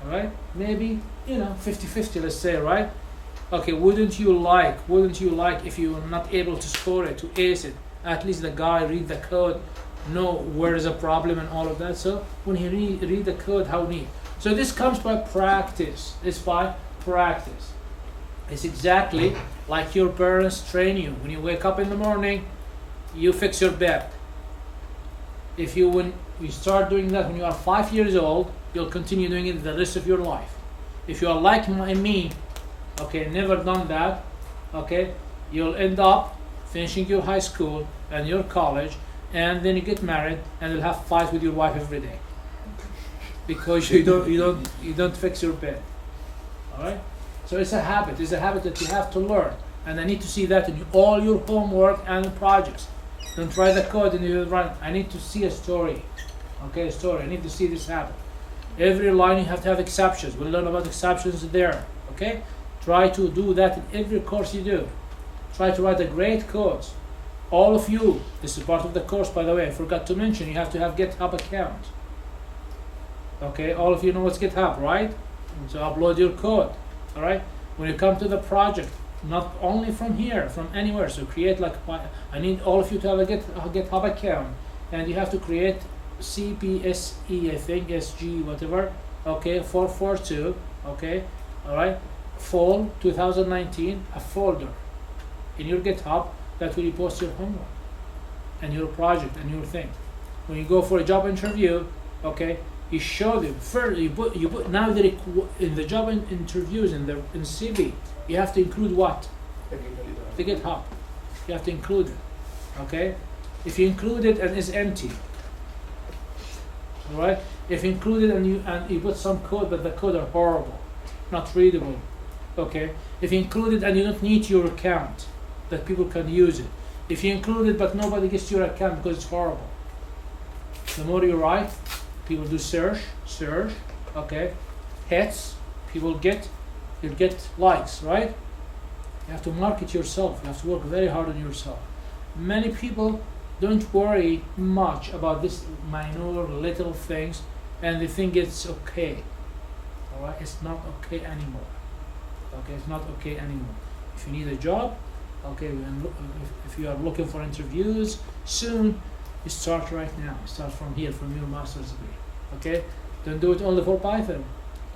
All right, maybe 50-50, let's say, right? Okay, wouldn't you like if you were not able to score it, to ace it, at least the guy read the code, know where is the problem and all of that. So when he read the code, how neat. So this comes by practice. It's by practice. It's exactly like your parents train you. When you wake up in the morning, you fix your bed. When you start doing that when you are 5 years old, you'll continue doing it the rest of your life. If you are like me, okay, never done that, okay, you'll end up finishing your high school and your college, and then you get married and you'll have fights with your wife every day because you don't fix your bed. All right. So it's a habit. It's a habit that you have to learn, and I need to see that in all your homework and projects. Don't write the code and you run. I need to see a story. Okay, a story. I need to see this habit. Every line you have to have exceptions. We'll learn about exceptions there. Okay. Try to do that in every course you do. Try to write a great course. All of you, this is part of the course, by the way, I forgot to mention, you have to have GitHub account. Okay, all of you know what's GitHub, right? So upload your code, all right? When you come to the project, not only from here, from anywhere, so create I need all of you to have a GitHub account, and you have to create CPSE, I think, SG, whatever, okay, 442, okay, all right? Fall 2019, a folder in your GitHub that will post your homework and your project and your thing. When you go for a job interview, okay, you show them first. You put now in the job interviews in CV, you have to include what? The GitHub. You have to include it. Okay, if you include it and it's empty, all right. If you include it and you put some code, but the code are horrible, not readable. Okay, if you include it and you don't need your account, that people can use it. If you include it but nobody gets your account because it's horrible. The more you write, people do search, okay, hits, you'll get likes, right? You have to market yourself. You have to work very hard on yourself. Many people don't worry much about this minor little things, and they think it's okay. All right, it's not okay anymore. Okay, it's not okay anymore. If you need a job, okay, if you are looking for interviews soon, you start right now. Start from here, from your master's degree. Okay, don't do it only for Python.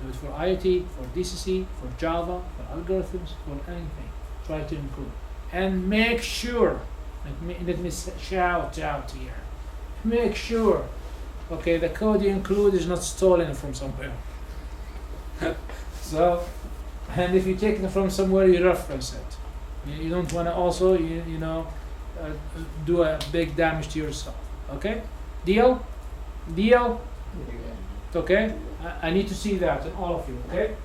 Do it for IoT, for DCC, for Java, for algorithms, for anything. Try to include, and make sure. Let me shout out here. Make sure, okay, the code you include is not stolen from somewhere. So, and if you take it from somewhere, you reference it. You don't want to also, do a big damage to yourself. Okay? Deal? Okay? I need to see that in all of you. Okay?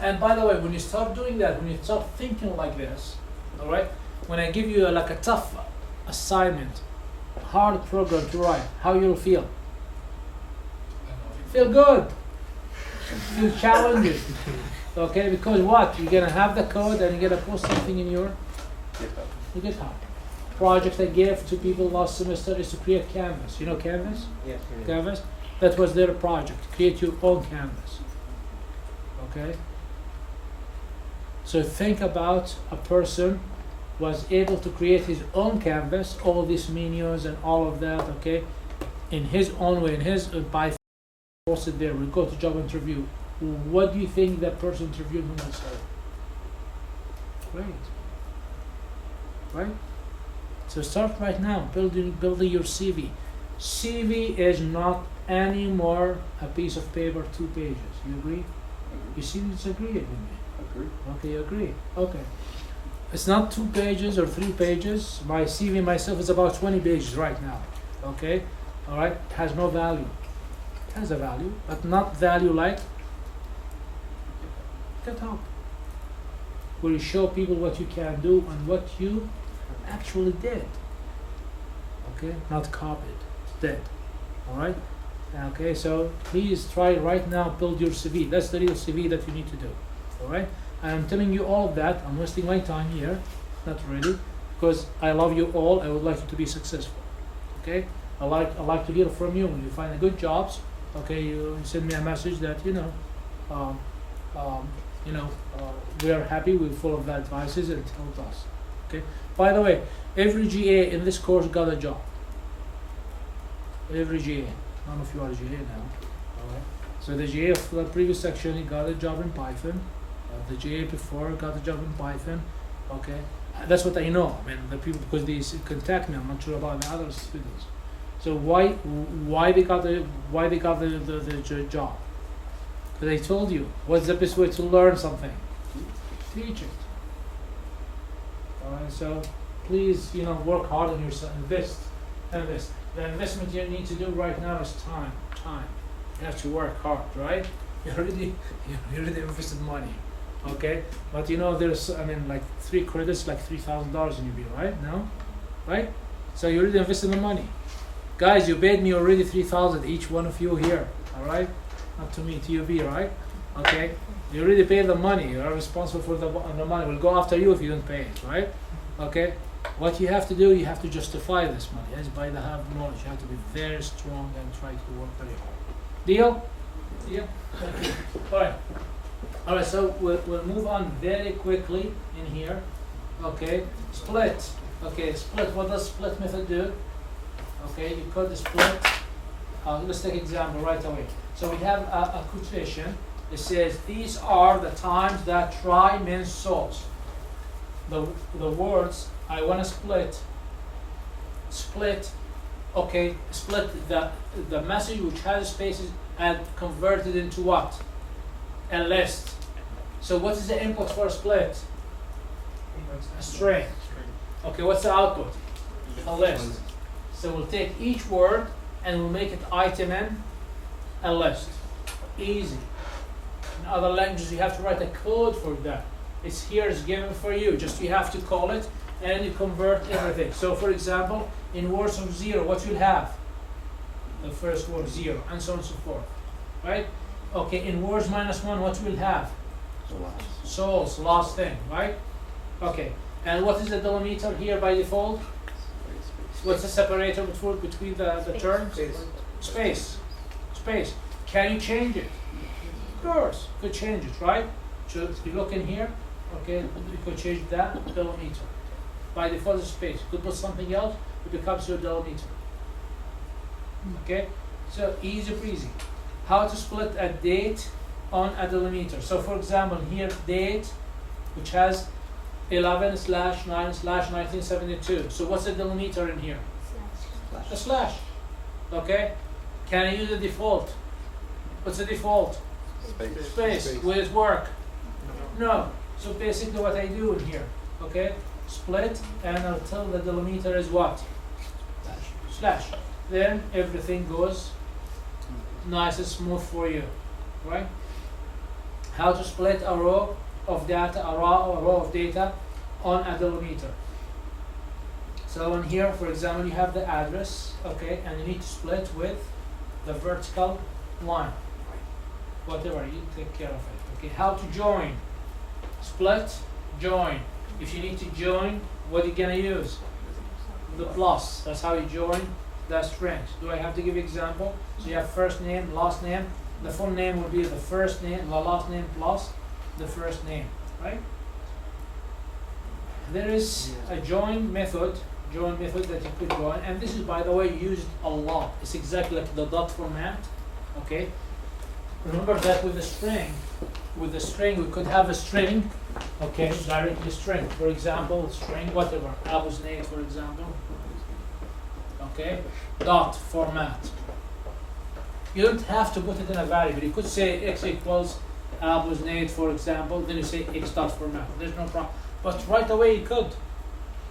And by the way, when you start doing that, when you start thinking like this, all right? When I give you a tough assignment, hard program to write, how you'll feel? Feel good. You challenge it. Okay, because what? You're gonna have the code and you're gonna post something in your GitHub. Project I gave to people last semester is to create Canvas. You know Canvas? Yes. Canvas? That was their project. Create your own Canvas. Okay? So think about a person was able to create his own Canvas, all these menus and all of that, okay? In his own way, in his Python, posted there. We go to job interview. What do you think that person interviewed him will say? Great. Right? So start right now, building your CV. CV is not anymore a piece of paper, 2 pages. You agree? You seem to disagree with me. Agree. Okay, you agree. Okay. It's not 2 pages or 3 pages. My CV myself is about 20 pages right now. Okay? Alright? It has no value. It has a value, but not value like GitHub, where you show people what you can do and what you actually did. Okay? Not copied. Did. Alright? Okay, so please try right now, build your CV. That's the real CV that you need to do. Alright? I'm telling you all of that. I'm wasting my time here. Not really. Because I love you all. I would like you to be successful. Okay? I like to hear from you when you find a good jobs. Okay, you send me a message that we are happy, we're full of advices and help us. Okay. By the way, every GA in this course got a job. Every GA. None of you are GA now. Alright. So the GA of the previous section, he got a job in Python. The GA before got a job in Python. Okay. That's what I know. I mean, the people, because they contact me, I'm not sure about the other students. So why they got the job? Because I told you, what's the best way to learn something? Teach it. Alright, so please, work hard on yourself, invest. The investment you need to do right now is time. You have to work hard, right? You already invested money. Okay? But there's, like 3 credits, like $3,000 in UB, right? No? Right? So you already invested the money. Guys, you paid me already $3,000, each one of you here, alright? Not to me, to UB, right? Okay? You already paid the money, you are responsible for the money. We'll go after you if you don't pay it, right? Okay? What you have to do, you have to justify this money. As by the have knowledge, you have to be very strong and try to work very hard. Deal? Yeah? Alright, so we'll move on very quickly in here. Okay? Split. Okay, split. What does split method do? Okay, you code the split. Let's take an example right away. So we have a quotation. It says, these are the times that try means solves. The words, I want to split, okay, split the message which has spaces and convert it into what? A list. So what is the input for a split? A string. Okay, what's the output? A list. So we'll take each word and we'll make it item in a list. Easy. In other languages you have to write a code for that. It's here, it's given for you. Just you have to call it and you convert everything. So for example, in words of 0, what you'll have? The first word 0 and so on and so forth. Right? Okay, in words -1, what we'll have? Souls, last thing, right? Okay. And what is the delimiter here by default? What's the separator between the terms? Space. Can you change it? Of course, you could change it, right? So if you look in here, okay, you could change that delimiter. By default, it's space. You could put something else, it becomes your delimiter. Okay, so easy breezy. How to split a date on a delimiter. So for example, here date, which has 11/9/1972. So what's the delimiter in here? Slash. A slash. Okay? Can I use the default? What's the default? Space. Will it work? No. So basically what I do in here, okay? Split, and I'll tell the delimiter is what? Slash. Then everything goes nice and smooth for you, right? How to split a row of data, a row of data on a delimiter. So in here, for example, you have the address, okay, and you need to split with the vertical line. whatever, you take care of it. Okay, how to join? Split, join. If you need to join, what are you gonna use? The plus. That's how you join the strings. Do I have to give example? So you have first name, last name. The full name will be the first name, the last name plus the first name, right? There is a join method that you could join, and this is, by the way, used a lot. It's exactly like the dot format. Okay. Remember that with the string, we could have a string. Okay, directly string. For example, string whatever, Abu's name, for example. Okay, dot format. You don't have to put it in a variable. You could say x equals Abu's name, for example. Then you say x dot format. There's no problem. But right away you could.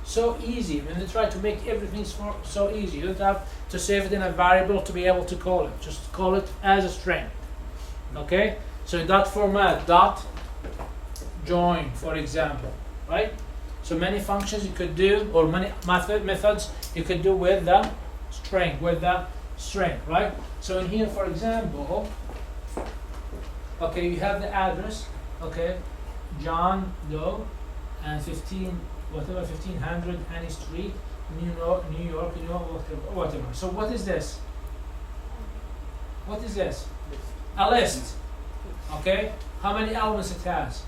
So easy. When they try to make everything so easy, you don't have to save it in a variable to be able to call it. Just call it as a string. Okay. So dot format, dot join, for example, right? So many functions you could do, or many methods you could do with the string, right? So in here, for example, okay, you have the address, okay, John Doe, and 1500 Annie Street, New York, whatever. So what is this? What is this? A list. Okay. How many elements it has?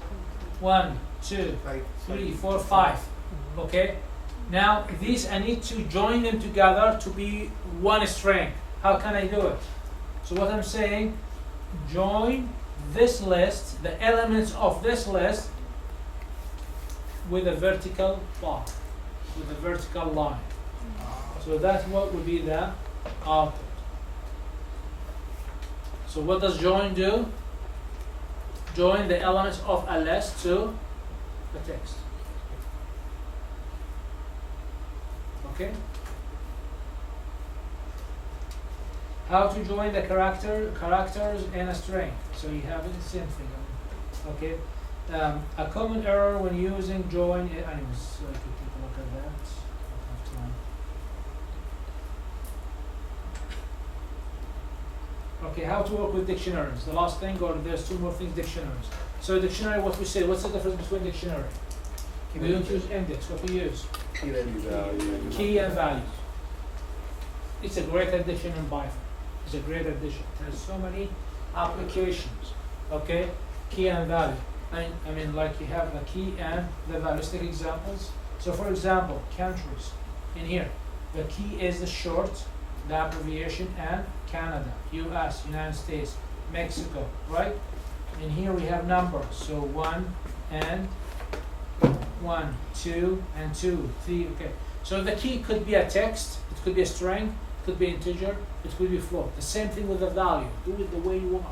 1, 2, 3, 4, 5. Okay. Now these I need to join them together to be one string. How can I do it? So what I'm saying, join this list, the elements of this list, with a vertical bar, with a vertical line. So that's what would be the output. So what does join do? Join the elements of a list to the text. Okay? How to join the characters in a string. So you have the same thing. Okay? A common error when using join, anyways, so I could take a look at that. I don't have time. Okay, how to work with dictionaries. The last thing, or there's two more things, dictionaries. So dictionary, what we say, what's the difference between dictionary? We don't use index, what we use? Key and value. It's a great addition in Python. It's a great addition. It has so many applications. Okay, key and value. I mean, like you have the key and the value. Let's take examples. So for example, countries. In here, the key is the short, the abbreviation, and Canada, US, United States, Mexico, right? In here we have numbers. So 1 and 1, 2 and 2, 3. Okay. So the key could be a text, it could be a string, it could be integer, it could be float. The same thing with the value. Do it the way you want.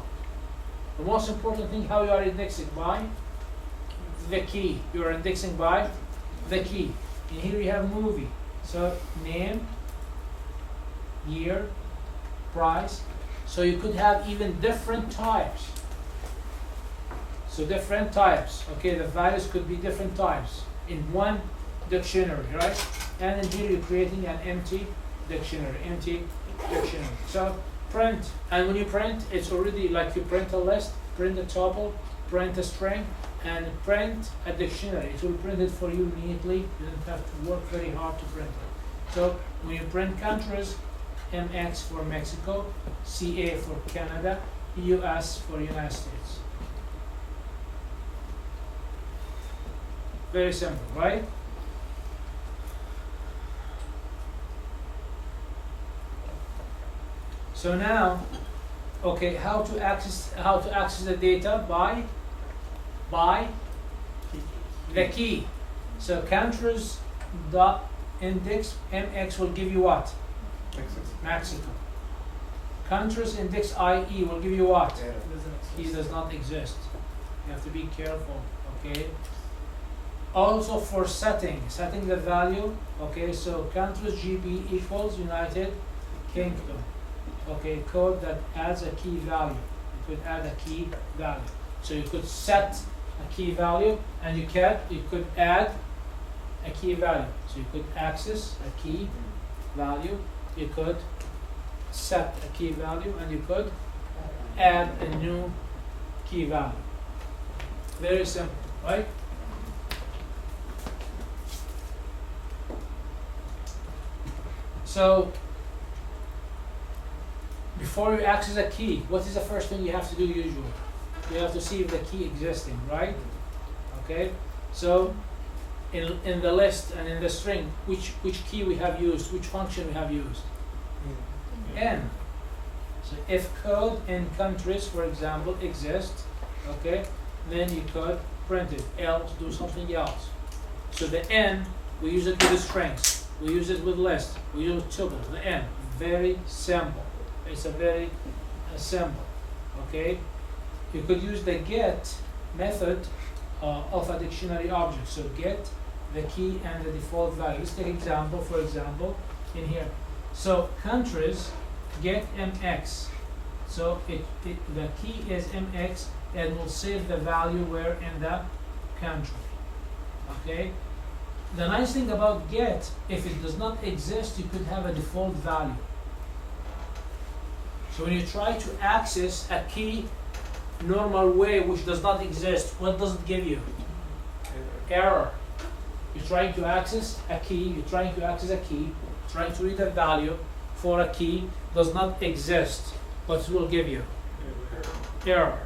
The most important thing, how you are indexing by the key. You are indexing by the key. And here we have movie. So name, year, price. So you could have even different types. So different types. Okay, the values could be different types in one dictionary, right? And then here you're creating an empty dictionary. So print, and when you print, it's already like you print a list, print a tuple, print a string, and print a dictionary. It will print it for you immediately. You don't have to work very hard to print it. So when you print countries, MX for Mexico, CA for Canada, US for United States. Very simple, right? So now, okay, how to access the data by the key. So countries dot index MX will give you what? Mexico. Countries index IE will give you what? Key does not exist. You have to be careful. Okay. Also for setting the value. Okay, so countries GB equals United Kingdom. Okay, code that adds a key value. You could add a key value. So you could set a key value, and you could add a key value. So you could access a key value. You could set a key value, and you could add a new key value. Very simple, right? So, before you access a key, what is the first thing you have to do usually? You have to see if the key existing, right? Okay, so in the list and in the string, which key we have used, which function we have used? N. So if code in countries, for example, exists, okay, then you could print it, else do something else. So the N, we use it with the strings, we use it with list, we use tuple, the N. Very simple. It's a very simple, okay? You could use the get method of a dictionary object. So get the key and the default value. Let's take example, for example, in here. So countries get MX. So the key is MX and will save the value where in the country. Okay? The nice thing about get, if it does not exist, you could have a default value. So when you try to access a key normal way which does not exist, what does it give you? Error. You're trying to access a key, trying to read a value for a key does not exist, but it will give you error.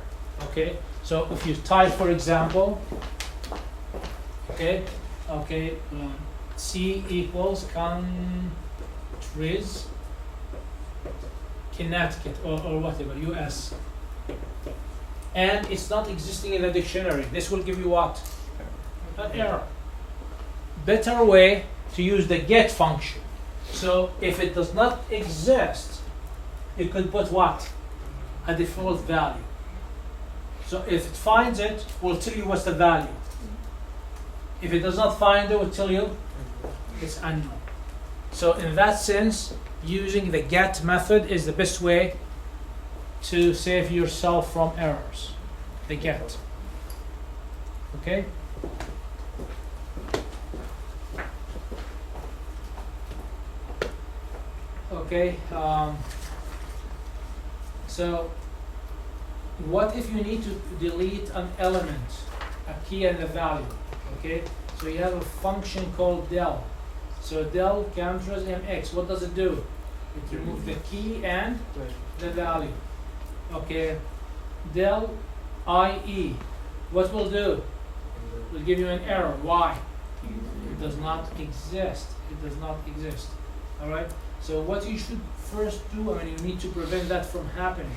Okay, so if you type, for example, C equals countries, Connecticut or whatever, US, and it's not existing in the dictionary, this will give you what? An error. Better way to use the get function. So if it does not exist, you could put what? A default value. So if it finds it, will tell you what's the value. If it does not find it, will tell you it's unknown. So in that sense, using the get method is the best way to save yourself from errors. The get. Okay? Okay, so what if you need to delete an element, a key and a value? Okay, so you have a function called del. So del counters mx. What does it do? It removes the key and the value. Okay, del ie. What will do? It will give you an error. Why? It does not exist. It does not exist. All right. So what you should first do, I mean, you need to prevent that from happening.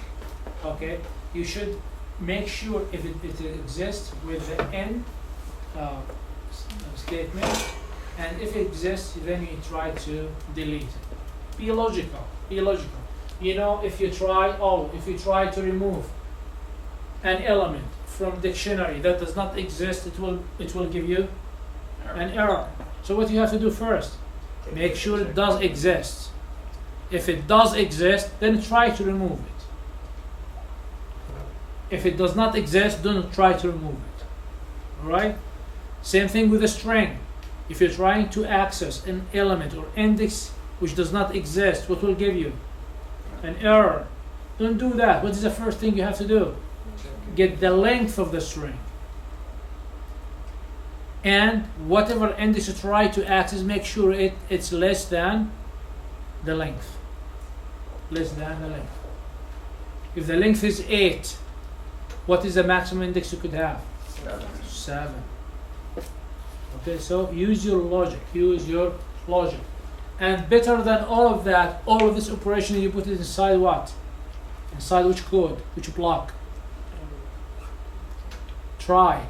Okay, you should make sure if it exists with the n statement, and if it exists, then you try to delete it. Be logical. Be logical. You know, if you try to remove an element from dictionary that does not exist, it will give you an error. So what you have to do first, make sure it does exist. If it does exist, then try to remove it. If it does not exist, do not try to remove it. Alright? Same thing with a string. If you're trying to access an element or index which does not exist, what will give you? An error. Don't do that. What is the first thing you have to do? Get the length of the string. And whatever index you try to access, make sure it's less than the length. Less than the length. If the length is 8, what is the maximum index you could have? 7. Okay, so use your logic. And better than all of that, all of this operation, you put it inside what? Inside which code? Which block? Try.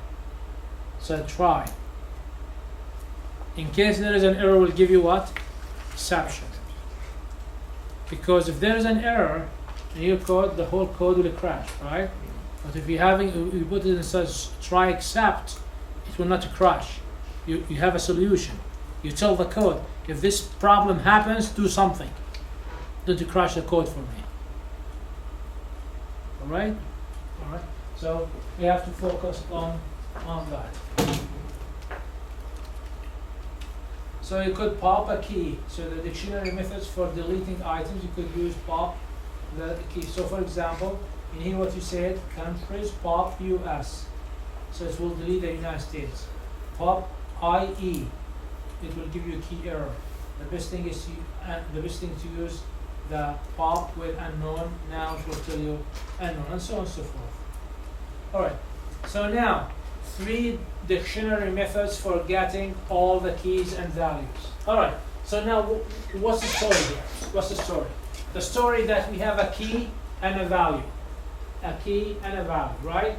So try. In case there is an error, will give you what? Exception. Because if there is an error in your code, the whole code will crash, right? But if you put it in such try except, it will not crash. You have a solution. You tell the code, if this problem happens, do something. Don't crash the code for me. Alright? Alright. So we have to focus on that. So you could pop a key. So the dictionary methods for deleting items, you could use pop the key. So for example, In here what you said, countries, pop US. So it will delete the United States. Pop IE, it will give you a key error. The best thing is to use the pop with unknown. Now it will tell you unknown, and so on and so forth. Alright, so now 3 dictionary methods for getting all the keys and values. Alright, so now what's the story here? What's the story? The story that we have a key and a value. A key and a value, right?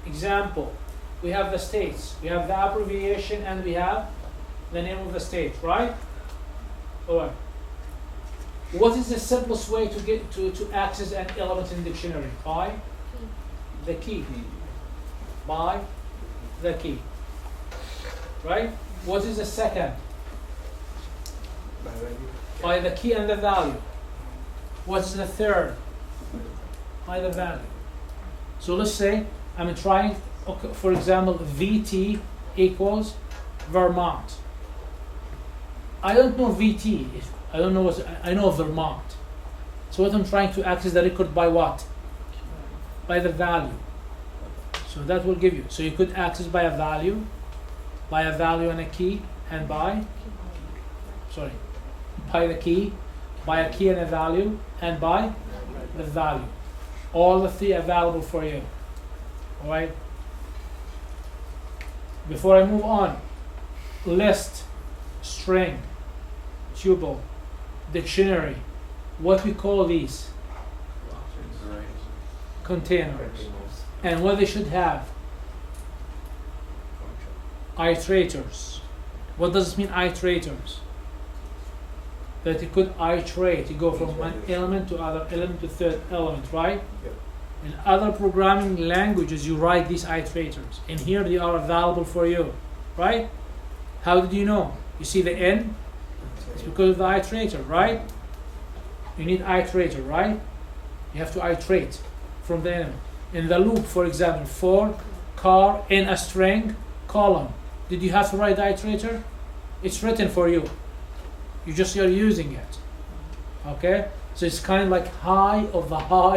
Example, we have the states, we have the abbreviation, and we have the name of the state, right? Alright. What is the simplest way to get to access an element in the dictionary? By the key. By the key. Right? What is the second? By the key and the value. What's the third? By the value. So let's say I'm trying, okay, for example, VT equals Vermont. I don't know VT. I don't know what I know Vermont. So what I'm trying to access the record by what? By the value. So that will give you. So you could access by a value and a key, and by the key, by a key and a value, and by the value. All the 3 available for you. Alright? Before I move on, list, string, tuple, dictionary, what we call these? Containers. And what they should have? Iterators. What does it mean, iterators? That you could iterate, you go from one element to other element to third element, right? Yep. In other programming languages, you write these iterators. In here, they are available for you, right? How did you know? You see the N? It's because of the iterator, right? You need iterator, right? You have to iterate from the element. In the loop, for example, for car in a string column, did you have to write the iterator? It's written for you. You're using it. Okay? So it's kind of like high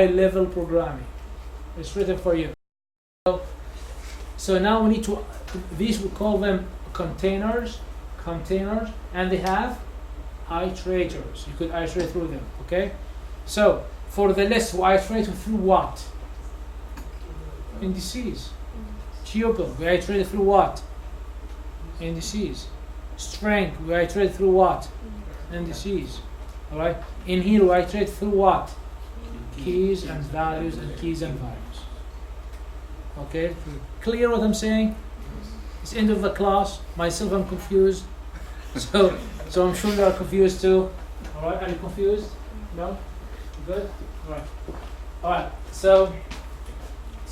level programming. It's written for you. So now we need to, these we call them containers, and they have iterators. You could iterate through them. Okay? So for the list, we iterate through what? Indices. Tuple, we iterate through what? Indices. String, we iterate through what? Indices. Alright? In here, we iterate through what? Keys and values and keys and values. Okay? Clear what I'm saying? It's end of the class. Myself, I'm confused. So I'm sure you are confused too. Alright? Are you confused? No? Good? Alright. Alright. So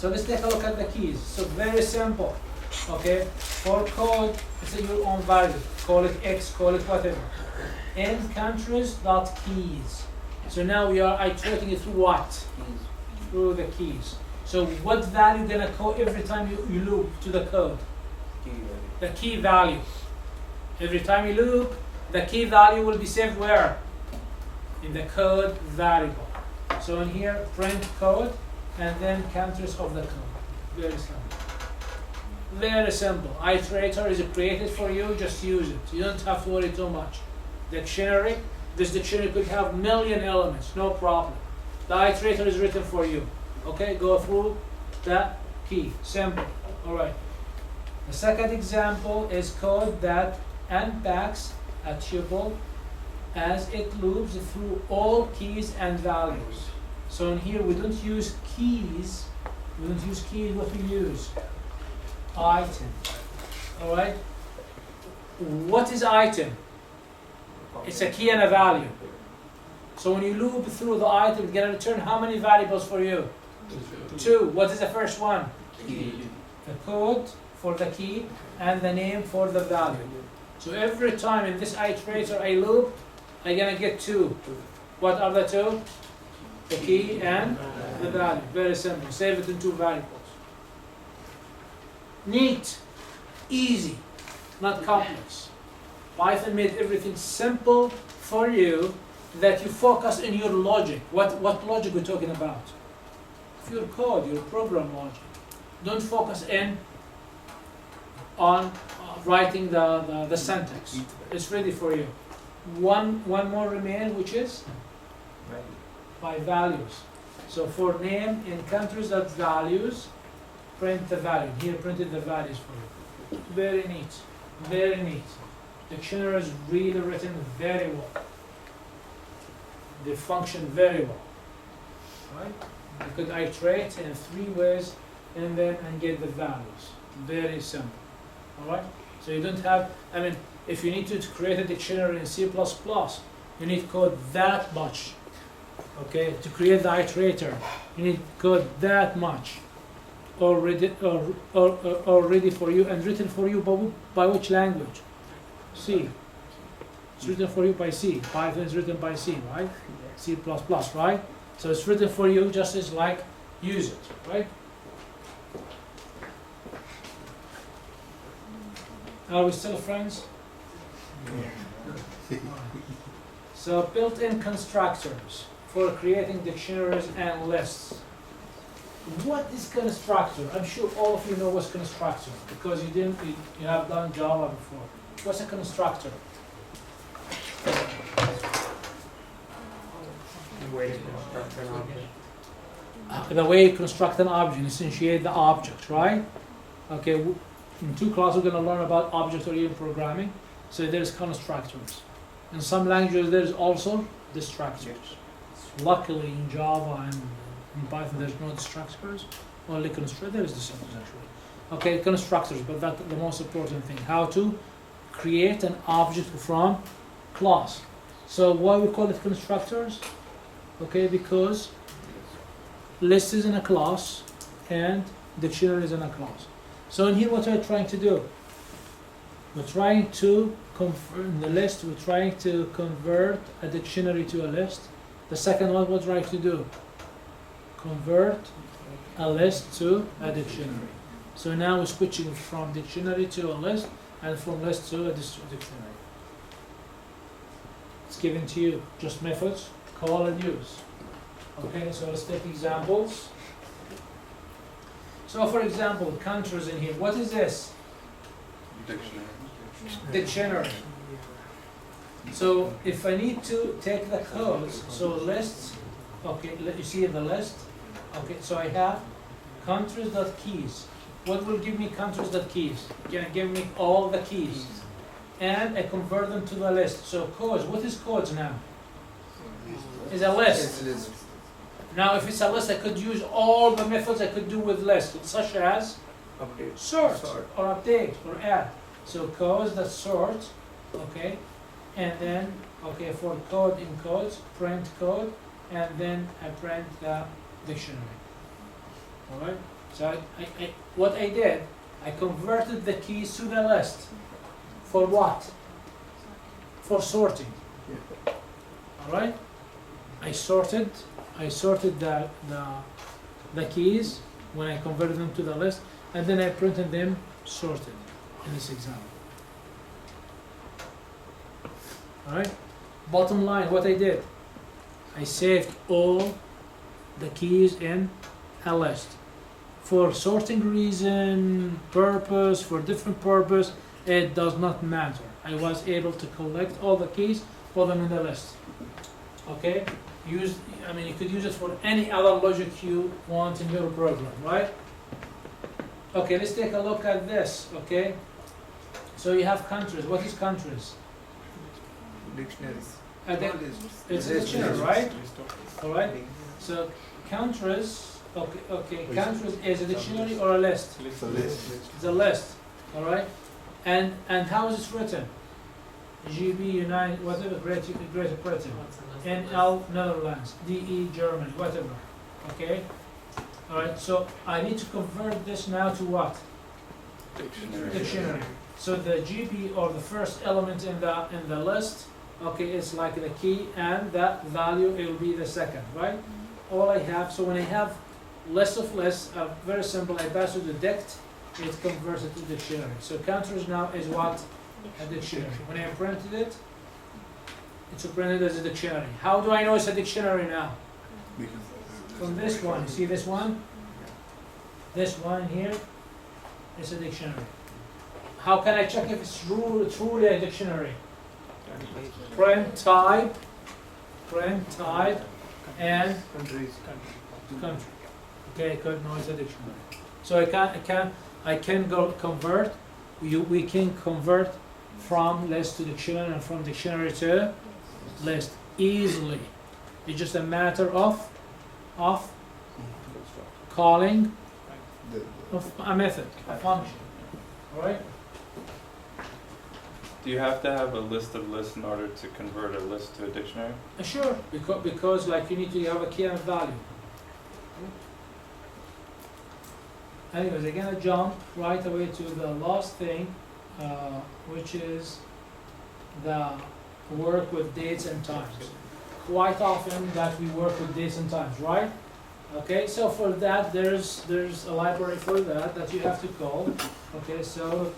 let's take a look at the keys. So very simple. Okay? For code, it's your own value. Call it X, call it whatever. In countries.keys. So now we are iterating it through what? Through the keys. So what value gonna call every time you loop to the code? The key value. Every time you loop, the key value will be saved where? In the code variable. So in here, print code, and then counters of the code. Very simple. Very simple. Iterator is created for you, just use it. You don't have to worry too much. Dictionary, this dictionary could have 1,000,000 elements, no problem. The iterator is written for you. Okay, go through the key. Simple. Alright. The second example is code that unpacks a tuple as it loops through all keys and values. So in here we don't use keys. What we use? Item. Alright? What is item? It's a key and a value. So when you loop through the item, it's going to return how many variables for you? 2. What is the first one? Key. The code for the key and the name for the value. So every time in this iterator I loop, I'm going to get 2. What are the 2? The key and the value. Very simple. Save it in 2 variables. Neat. Easy. Not complex. Python made everything simple for you, that you focus in your logic. What logic we're talking about? of your code, your program logic. Don't focus in on writing the syntax. It's ready for you. One more remain, which is by values. So for name in countries.values, print the value. Here printed the values for you. Very neat, very neat. Dictionary is really written very well. They function very well. Right? You could iterate in 3 ways and get the values. Very simple. Alright? So you don't have, I mean, if you need to create a dictionary in C++, you need code that much. Okay? To create the iterator, you need code that much. Already for you and written for you by which language? C. It's written for you by C. Python is written by C, right? C++, right? So it's written for you just as like use it, right? Are we still friends? So built-in constructors for creating dictionaries and lists. What is constructor? I'm sure all of you know what's constructor because you have done Java before. What's a constructor? Way to construct an object. The way you construct an object, instantiate the object, right? Okay, in 2 classes we're going to learn about object-oriented programming. So there's constructors. In some languages there's also destructors. Luckily in Java and in Python there's no destructors, only constructors. There is destructors actually. Okay, constructors, but that's the most important thing. How to create an object from class. So why we call it constructors? Okay, because list is in a class and dictionary is in a class. So in here what we're trying to do, we're trying to in the list, we're trying to convert a dictionary to a list. The second one, what we're trying to do, convert a list to a dictionary. So now we're switching from dictionary to a list and from list to a dictionary. It's given to you, just methods, call and use. Okay, so let's take examples. So for example, countries in here, what is this? Dictionary. Dictionary. So if I need to take the codes, so lists, okay, you see the list, okay, so I have countries.keys. What will give me countries.keys? Can give me all the keys. And I convert them to the list. So codes, what is codes now? Is a list. Now if it's a list, I could use all the methods I could do with lists, such as Update. sort or update or add. So codes that sort, okay, and then okay for code in codes, print code, and then I print the dictionary. All right. So what I did, I converted the keys to the list. For what? For sorting. All right. I sorted the keys when I converted them to the list, and then I printed them sorted in this example. All right. Bottom line, what I did, I saved all the keys in a list. For sorting reason, purpose, for different purpose, it does not matter. I was able to collect all the keys, put them in the list. Okay? You could use it for any other logic you want in your program, right? Okay, let's take a look at this, okay? So you have countries. What is countries? Dictionaries. It's a dictionary, right? All right. So countries, okay. Countries is a dictionary or a list? It's a list. It's a list. All right. And how is it written? GB United, whatever, Great Britain, NL Netherlands, DE Germany, whatever. Okay. All right. So I need to convert this now to what? Dictionary. So the GB or the first element in the list, okay, it's like the key, and that value it will be the second, right? All I have. So when I have list of lists, very simple. I pass it to dict, it converts it to dictionary. So counters now is what? A dictionary. When I printed it, it's printed as a dictionary. How do I know it's a dictionary now? from this one, you see this one? This one here is a dictionary. How can I check if it's truly a dictionary? Print type, and Countries. country. Okay, good, no, it's a dictionary. So I can go convert. We can convert from list to dictionary and from dictionary to list easily. It's just a matter of calling of a method, a function. All right. Do you have to have a list of lists in order to convert a list to a dictionary? Sure, because like you need to have a key and value. Anyways, I'm gonna jump right away to the last thing, which is the work with dates and times. Quite often that we work with dates and times, right? Okay, so for that there's a library for that you have to call. Okay, so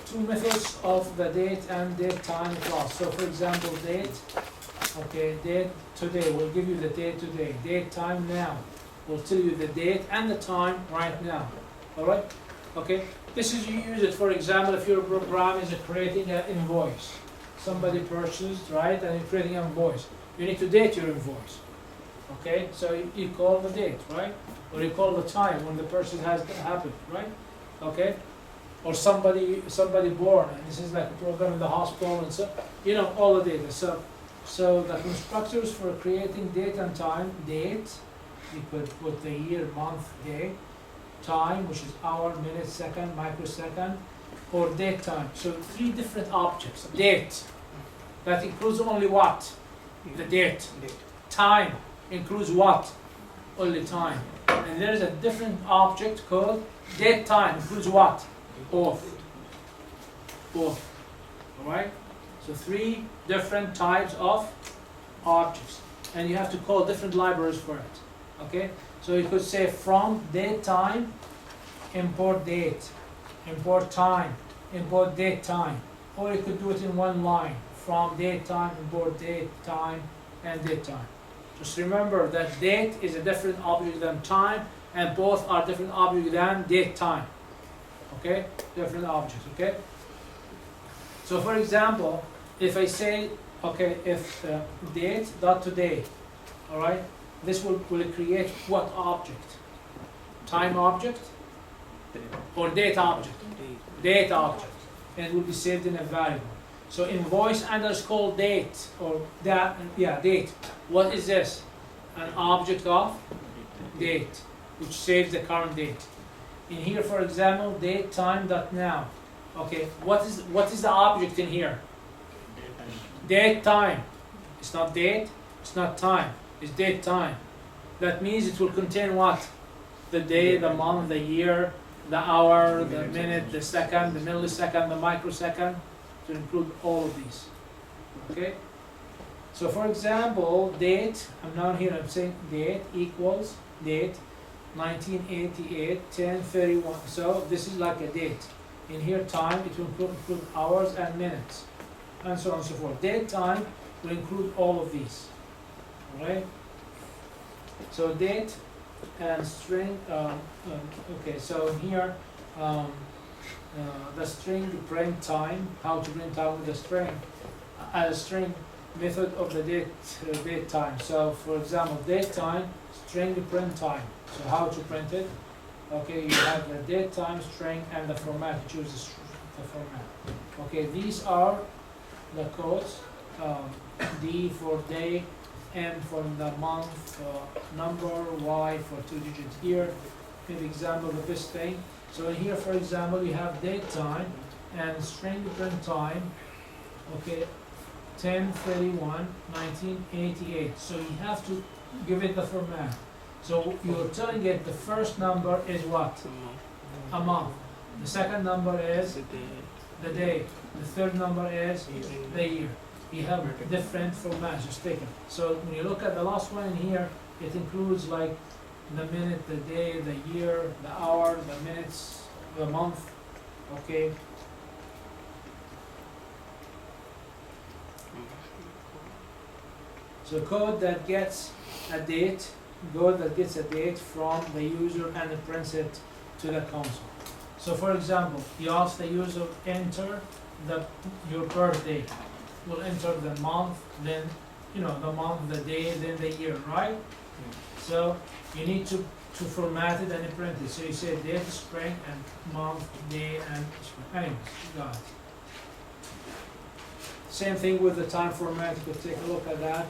two methods of the date and date time class. So for example, date, okay, date today will give you the date today. Date time now will tell you the date and the time right now. All right? Okay. This is, you use it, for example, if your program is creating an invoice. Somebody purchased, right, and you're creating an invoice. You need to date your invoice. Okay, so you call the date, right? Or you call the time when the purchase has happened, right? Okay. Or somebody born, and this is like a program in the hospital, and so all the data. So the constructors for creating date and time, date, you could put the year, month, day, time, which is hour, minute, second, microsecond, or date time. So 3 different objects. Date, that includes only what? The date. Time includes what? Only time. And there is a different object called date time, includes what? Both. Alright? So 3 different types of objects. And you have to call different libraries for it. Okay? So you could say from date time, import date, import time, import date time. Or you could do it in one line. From date time, import date, time, and date time. Just remember that date is a different object than time, and both are different objects than date time. Okay? Different objects, okay? So for example, if I say, okay, if date dot today, all right, this will create what object? Time object or date object? Date object, and it will be saved in a variable. So invoice underscore date, or that, yeah, date. What is this? An object of date, which saves the current date. In here, for example, date time dot now. Okay, what is the object in here? Date time. It's not date, it's not time, it's date time. That means it will contain what? The day, the month, the year, the hour, the minute, the second, the millisecond, the microsecond, to include all of these. Okay? So for example, date, I'm down here, I'm saying date equals date 1988, 10:31. So this is like a date. In here, time, it will include hours and minutes, and so on and so forth. Date time will include all of these. Alright? So date and string, okay, so here, the string to print time, how to print time with a string, a string method of the date time. So for example, date time, string to print time. So how to print it? Okay, you have the date time string and the format. You choose the format. Okay, these are the codes. D for day, M for the month, number, Y for 2-digit year. Give example of this thing. So in here, for example, you have date time and string to print time. Okay, 10/31/1988. So you have to give it the format. So you're telling it the first number is what? A month. The second number is the day. The third number is the year. You have different formats just taken. So when you look at the last one in here, it includes like the minute, the day, the year, the hour, the minutes, the month. Okay. So code that gets a date that gets a date from the user and it prints it to the console. So for example, you ask the user enter your birthday. Will enter the month, then the month, the day, then the year, right? So you need to format it and print it. So you say date, spring, and month, day, and spring. Anyways, you got it. Same thing with the time format. You could take a look at that.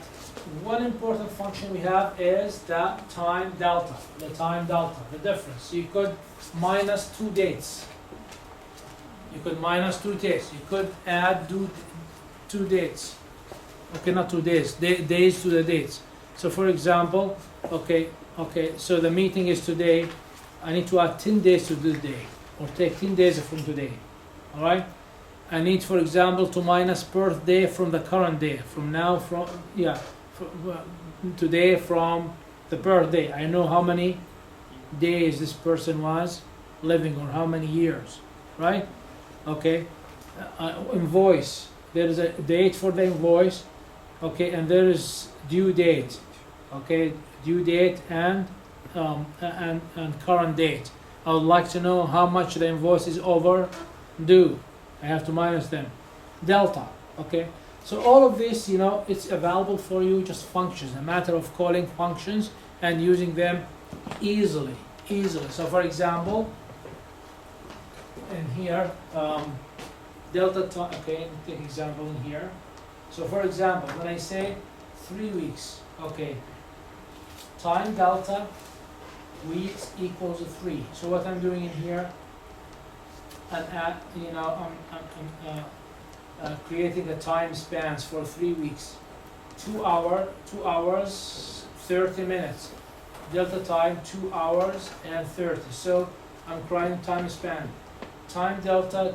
One important function we have is the time delta. The time delta, the difference. So you could minus 2 dates. You could minus 2 dates. You could add 2 dates. Okay, not 2 days. Days to the dates. So for example, okay, so the meeting is today. I need to add 10 days to this day, or take 10 days from today. All right. I need, for example, to minus birthday from the current day. From now, today from the birthday. I know how many days this person was living, or how many years, right? Okay. Invoice. There is a date for the invoice. Okay, and there is due date. Okay, due date and current date. I would like to know how much the invoice is overdue. I have to minus them. Delta. Okay. So all of this, it's available for you, just functions. A matter of calling functions and using them easily. So for example, in here, delta time. Okay, take example in here. So for example, when I say 3 weeks, okay, time delta weeks equals 3. So what I'm doing in here, I'm creating a time spans for 3 weeks. 2 hours, 30 minutes. Delta time 2 hours and 30. So I'm creating time span. Time delta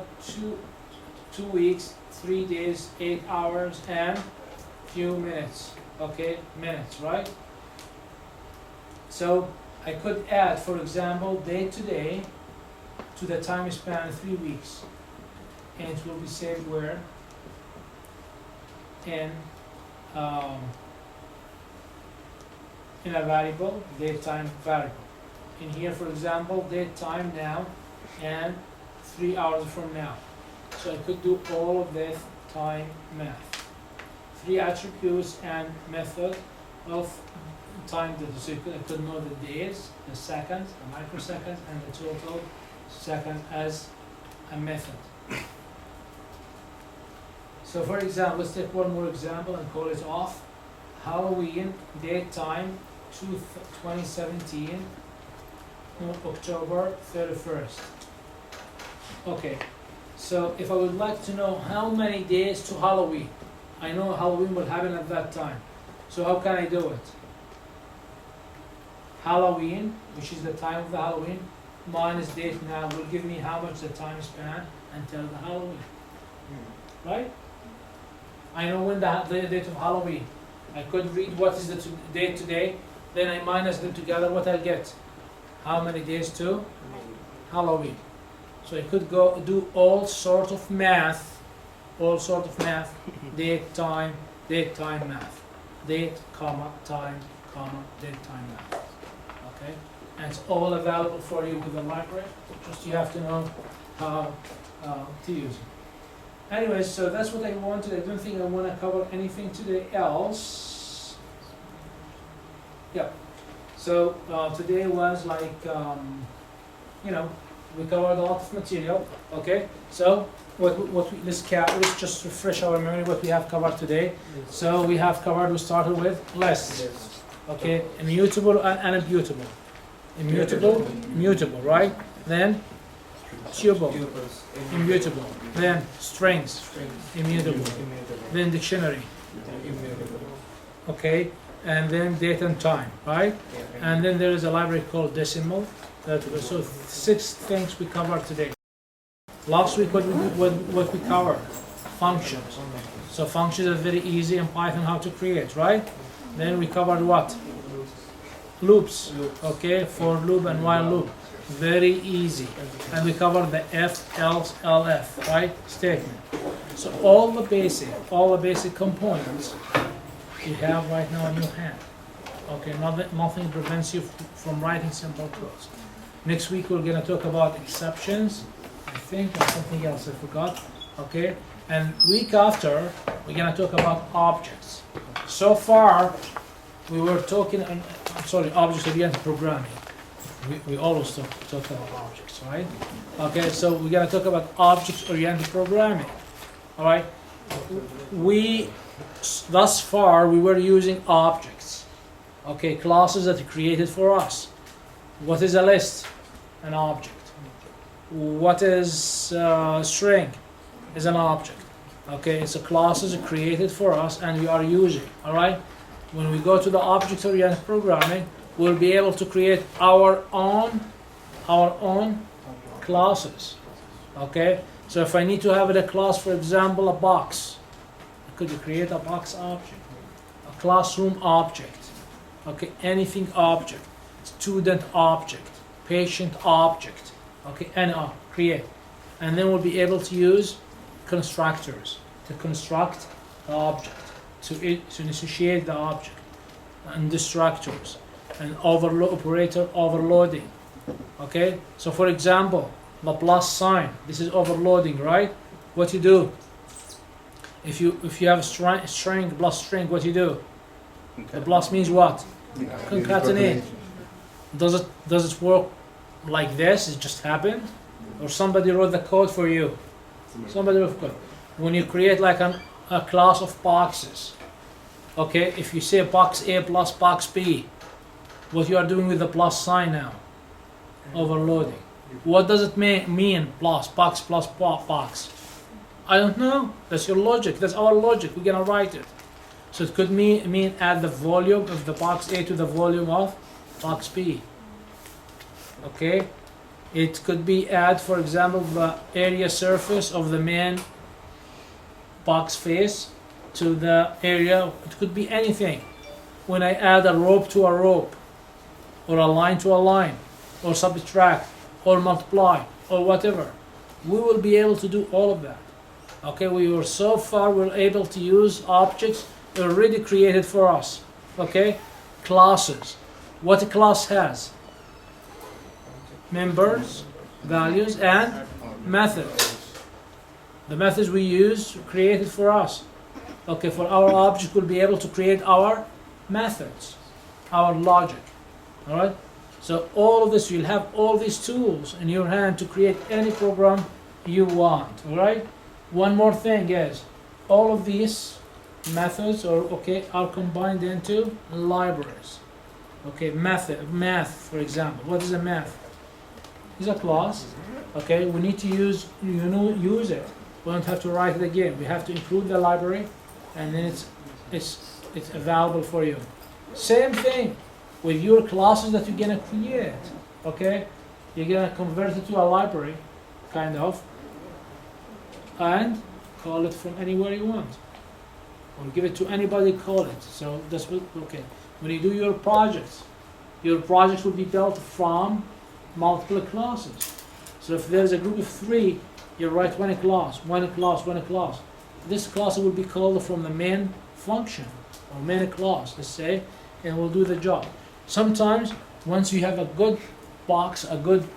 2 weeks, 3 days, 8 hours and few minutes. Okay, minutes, right? So I could add, for example, day to day to the time span 3 weeks, and it will be saved where? In a variable, date time variable. In here, for example, date time now and 3 hours from now. So I could do all of this time math. 3 attributes and method of time data. So I could know the days, the seconds, the microseconds, and the total second as a method. So for example, let's take one more example and call it off. Halloween, date time 2017, October 31st. Okay, so if I would like to know how many days to Halloween, I know Halloween will happen at that time. So how can I do it? Halloween, which is the time of the Halloween, minus date now will give me how much the time span until the Halloween. Right? I know when the date of Halloween. I could read what is the date today, then I minus them together, what I'll get. How many days to Halloween. So I could go do all sort of math, date, time math. Date, comma, time, comma, date, time math. Okay? And it's all available for you with the library. Just you have to know how to use it. Anyways, so that's what I wanted. I don't think I want to cover anything today else. Yeah. So today was like, we covered a lot of material. Okay. So let's just refresh our memory what we have covered today. So we started with lists. Okay. Immutable and immutable. Immutable, right? Then tuple, immutable. Then strings, immutable. Then dictionary. Okay, and then date and time, right? And then there is a library called decimal. So 6 things we covered today. Last week what we covered? Functions. So functions are very easy in Python how to create, right? Then we covered what? Loops. Okay, for loop and while loop. Very easy. And we covered the if, else, elif, right? Statement. So all the basic components you have right now in your hand. Okay, nothing prevents you from writing simple codes. Next week we're gonna talk about exceptions, I think, and something else I forgot. Okay, and week after we're gonna talk about objects. So far we were talking. Object-oriented programming. We always talk about objects, right? Okay, so we're gonna talk about object-oriented programming. All right. Thus far we were using objects. Okay, classes that are created for us. What is a list? An object. What is string? Is an object. Okay, so classes are created for us and we are using. All right. When we go to the object-oriented programming, we'll be able to create our own classes. Okay. So if I need to have a class, for example, a box, I could create a box object, a classroom object. Okay, anything object, student object, patient object, okay, and create. And then we'll be able to use constructors to construct the object, to initiate the object, and destructors, and operator overloading. Okay, so for example, the plus sign, this is overloading, right? What you do? If you have a string plus string, what you do? The plus means what? Concatenate. Does it work like this? It just happened, or somebody wrote the code for you? Somebody wrote the code. When you create like a class of boxes, okay, if you say box A plus box B, what you are doing with the plus sign now? Overloading. What does it mean? Plus box plus box. I don't know. That's your logic. That's our logic. We're gonna write it. So it could mean add the volume of the box A to the volume of box B. Okay. It could be add, for example, the area surface of the main box face to the area. It could be anything. When I add a rope to a rope, or a line to a line, or subtract, or multiply, or whatever, we will be able to do all of that. Okay, we're able to use objects already created for us. Okay, classes. What a class has? Members, values, and methods. The methods we use created for us. Okay, for our object, we'll be able to create our methods, our logic. All right. So all of this, you'll have all these tools in your hand to create any program you want. All right. One more thing is, all of these methods are combined into libraries. Okay, math, for example. What is a math? It's a class. Okay, we need to use it. We don't have to write it again. We have to include the library, and then it's available for you. Same thing with your classes that you're gonna create. Okay, you're gonna convert it to a library, kind of, and call it from anywhere you want, or give it to anybody. Call it. So that's what. Okay, when you do your projects will be built from multiple classes. So if there's a group of 3, you write one class. This class will be called from the main function or main class, let's say, and will do the job. Sometimes once you have a good box, a good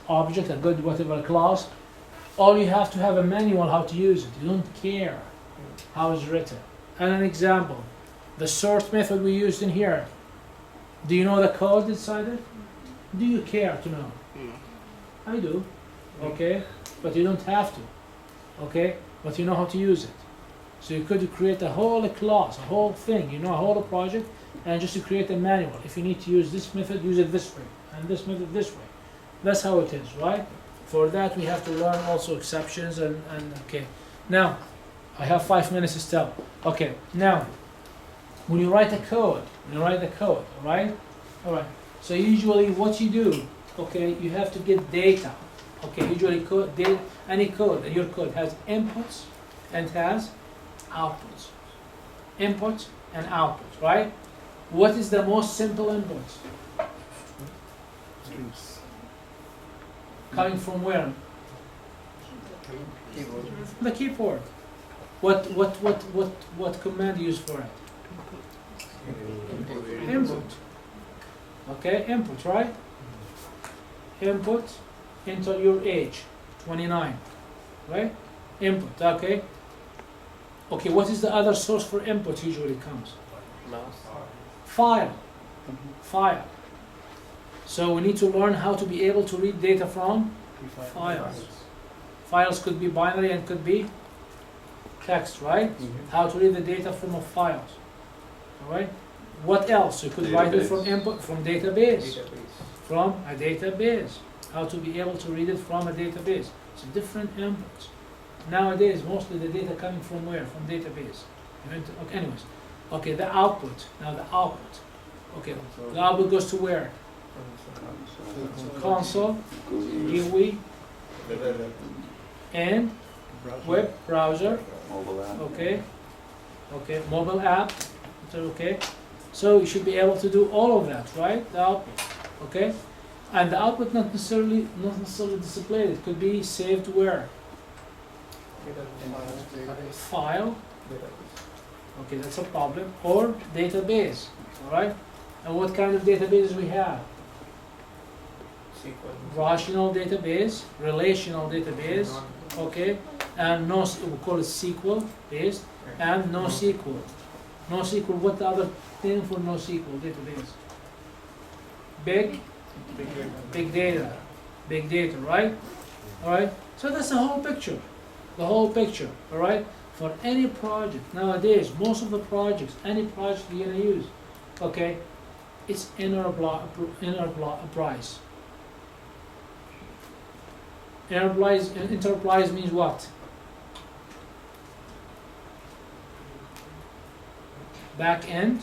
object, a good whatever class, all you have to have a manual how to use it. You don't care how it's written. And an example, the sort method we used in here. Do you know the code inside it? Do you care to know? I do. Okay, but you don't have to. Okay, but you know how to use it. So you could create a whole class, a whole thing, a whole project, and just to create a manual. If you need to use this method, use it this way, and this method this way. That's how it is, right? For that, we have to learn also exceptions and okay. Now, I have 5 minutes still. Okay, now, when you write a code, all right? So usually what you do, okay, you have to get data. Okay, usually any code, your code has inputs and has outputs. Inputs and outputs, right? What is the most simple input? Coming from where? Keyboard. The keyboard. What command you use for it? Input. Okay, input, right? Input, enter your age, 29, right? Input, okay? Okay, what is the other source for input usually comes? File. File. So we need to learn how to be able to read data from files. Files could be binary and could be text, right? How to read the data from a files. Alright? What else? You could write it from Database. input from database. Database. From a database. How to be able to read it from a database. It's different inputs. Nowadays, mostly the data coming from where? From database. Okay, anyways. Okay, the output. Now the output. Okay, the output goes to where? Console, GUI, and web browser. Mobile app. Okay. Okay, mobile app. Okay. So you should be able to do all of that, right? The output. Okay. And the output not necessarily displayed. It could be saved where? File. Okay, that's a problem. Or database. Alright? And what kind of database we have? Rational database, relational database, okay, and no, we call it SQL based, and NoSQL. NoSQL, what the other thing for NoSQL database? Big data. Big data, right? Alright? So that's the whole picture. The whole picture, alright? For any project, nowadays, most of the projects, any project you're gonna use, okay, it's enterprise. Enterprise means what? Back end,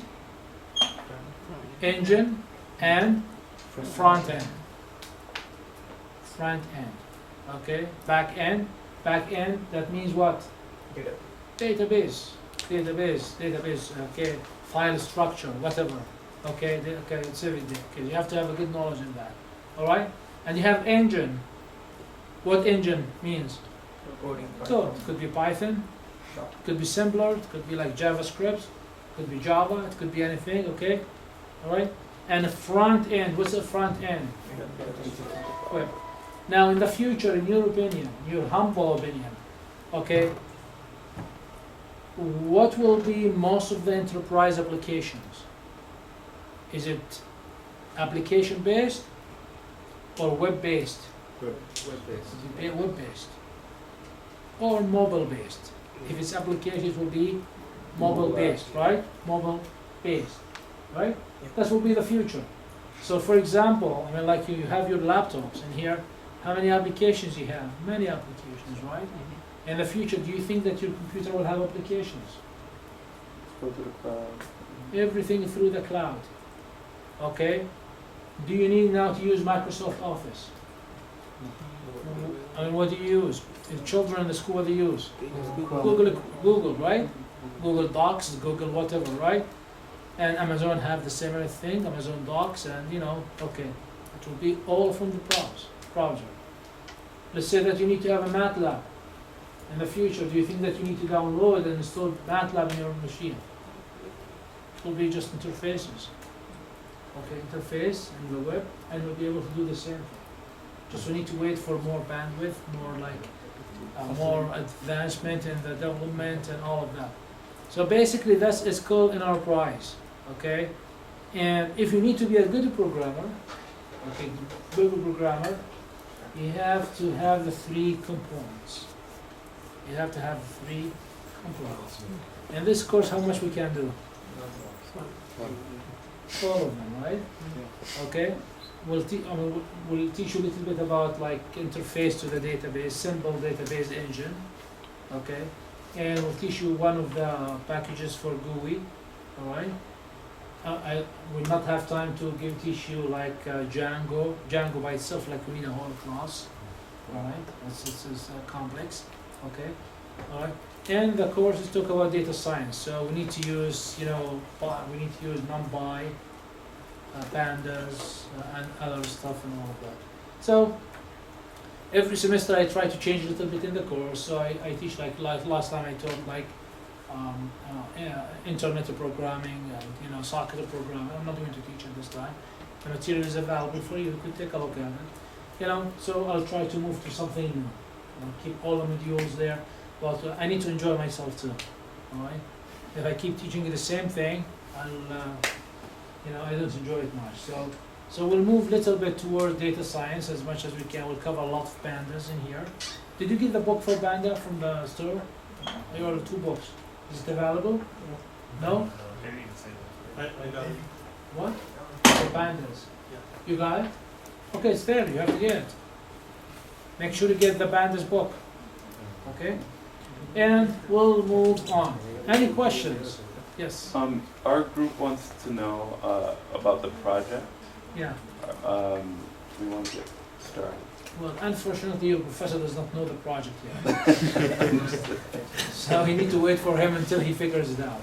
engine, and front end. Front end. Okay? Back end, that means what? Database. Okay? File structure, whatever. Okay, it's everything. Okay, you have to have a good knowledge in that. Alright? And you have engine. What engine means? Coding. Code. It could be Python, it could be simpler, it could be like JavaScript, it could be Java, it could be anything, okay? Alright? And the front end, what's the front end? Web. Now in the future, in your opinion, your humble opinion, okay, what will be most of the enterprise applications? Is it application based or web based? Web based or mobile based. If it's application, it will be mobile based, right? Mobile based, right? That will be the future. So for example, I mean, like you have your laptops in here, how many applications you have? Many applications, right? In the future, do you think that your computer will have applications? Go to the cloud. Everything through the cloud. Okay? Do you need now to use Microsoft Office? I mean, what do you use? The children in the school, what do you use? Google, right? Google Docs, Google whatever, right? And Amazon have the same thing, Amazon Docs, and okay. It will be all from the browser. Let's say that you need to have a MATLAB. In the future, do you think that you need to download and install MATLAB in your machine? It will be just interfaces. Okay, interface and the web, and we'll be able to do the same thing. Just we need to wait for more bandwidth, more advancement in the development and all of that. So basically, that's is called enterprise. Okay, and if you need to be a good programmer, okay, good programmer, you have to have the three components. You have to have three components. In this course, how much we can do? All of them, right? Okay. We'll teach you a little bit about like interface to the database, simple database engine. Okay. And we'll teach you one of the packages for GUI. All right. I will not have time to teach you like Django. Django by itself, like we need a whole class. All right. It's complex. Okay. All right. And the course is talk about data science. So we need to use, NumPy, pandas, and other stuff and all of that. So every semester I try to change a little bit in the course. So I teach like last time I taught like internet programming and socket programming. I'm not going to teach it this time. The material is available for you. You could take a look at it. So I'll try to move to something new. Keep all the modules there, but I need to enjoy myself too. All right. If I keep teaching you the same thing, I don't enjoy it much. So we'll move a little bit toward data science as much as we can. We'll cover a lot of pandas in here. Did you get the book for Panda from the store? I ordered 2 books. Is it available? No? I got it. What? For pandas. You got it? Okay, it's there. You have to get it. Make sure to get the pandas book. Okay? And we'll move on. Any questions? Yes. Our group wants to know about the project. Yeah. We want to get started. Well, unfortunately, your professor does not know the project yet. So you need to wait for him until he figures it out.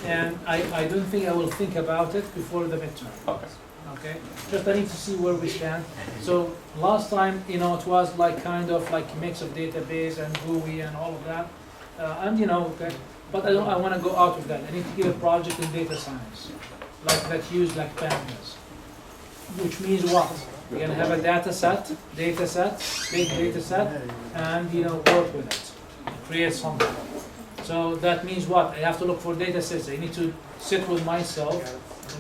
And I don't think I will think about it before the midterm. Okay. Okay? Just I need to see where we stand. So last time, it was like kind of like a mix of database and GUI and all of that. Okay. But I want to go out of that. I need to get a project in data science, like that use like pandas. Which means what? We're gonna have a data set, big data set, and work with it, create something. So that means what? I have to look for data sets. I need to sit with myself,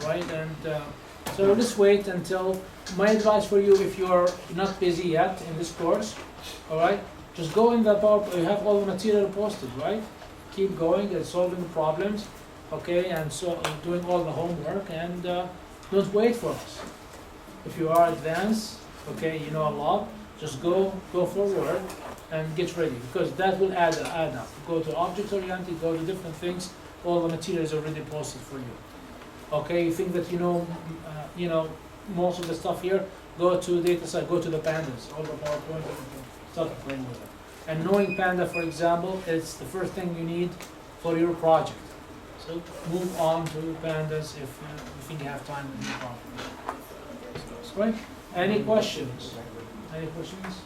right? And so let's wait until. My advice for you, if you are not busy yet in this course, all right, just go in the PowerPoint. You have all the material posted, right? Keep going and solving the problems, okay, and so doing all the homework, and don't wait for us. If you are advanced, okay, you know a lot, just go forward and get ready, because that will add up. Go to object-oriented, go to different things, all the material is already posted for you. Okay, you think that you know most of the stuff here, go to data set, go to the pandas, all the PowerPoint, start playing with it. And knowing Panda, for example, is the first thing you need for your project. So move on to pandas if you think you have time with your project. Right? Any questions? Any questions?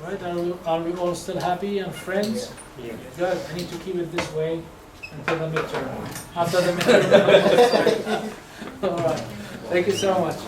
All right. Are we all still happy and friends? Yeah. Good. I need to keep it this way until the midterm. After the midterm. All right. Thank you so much.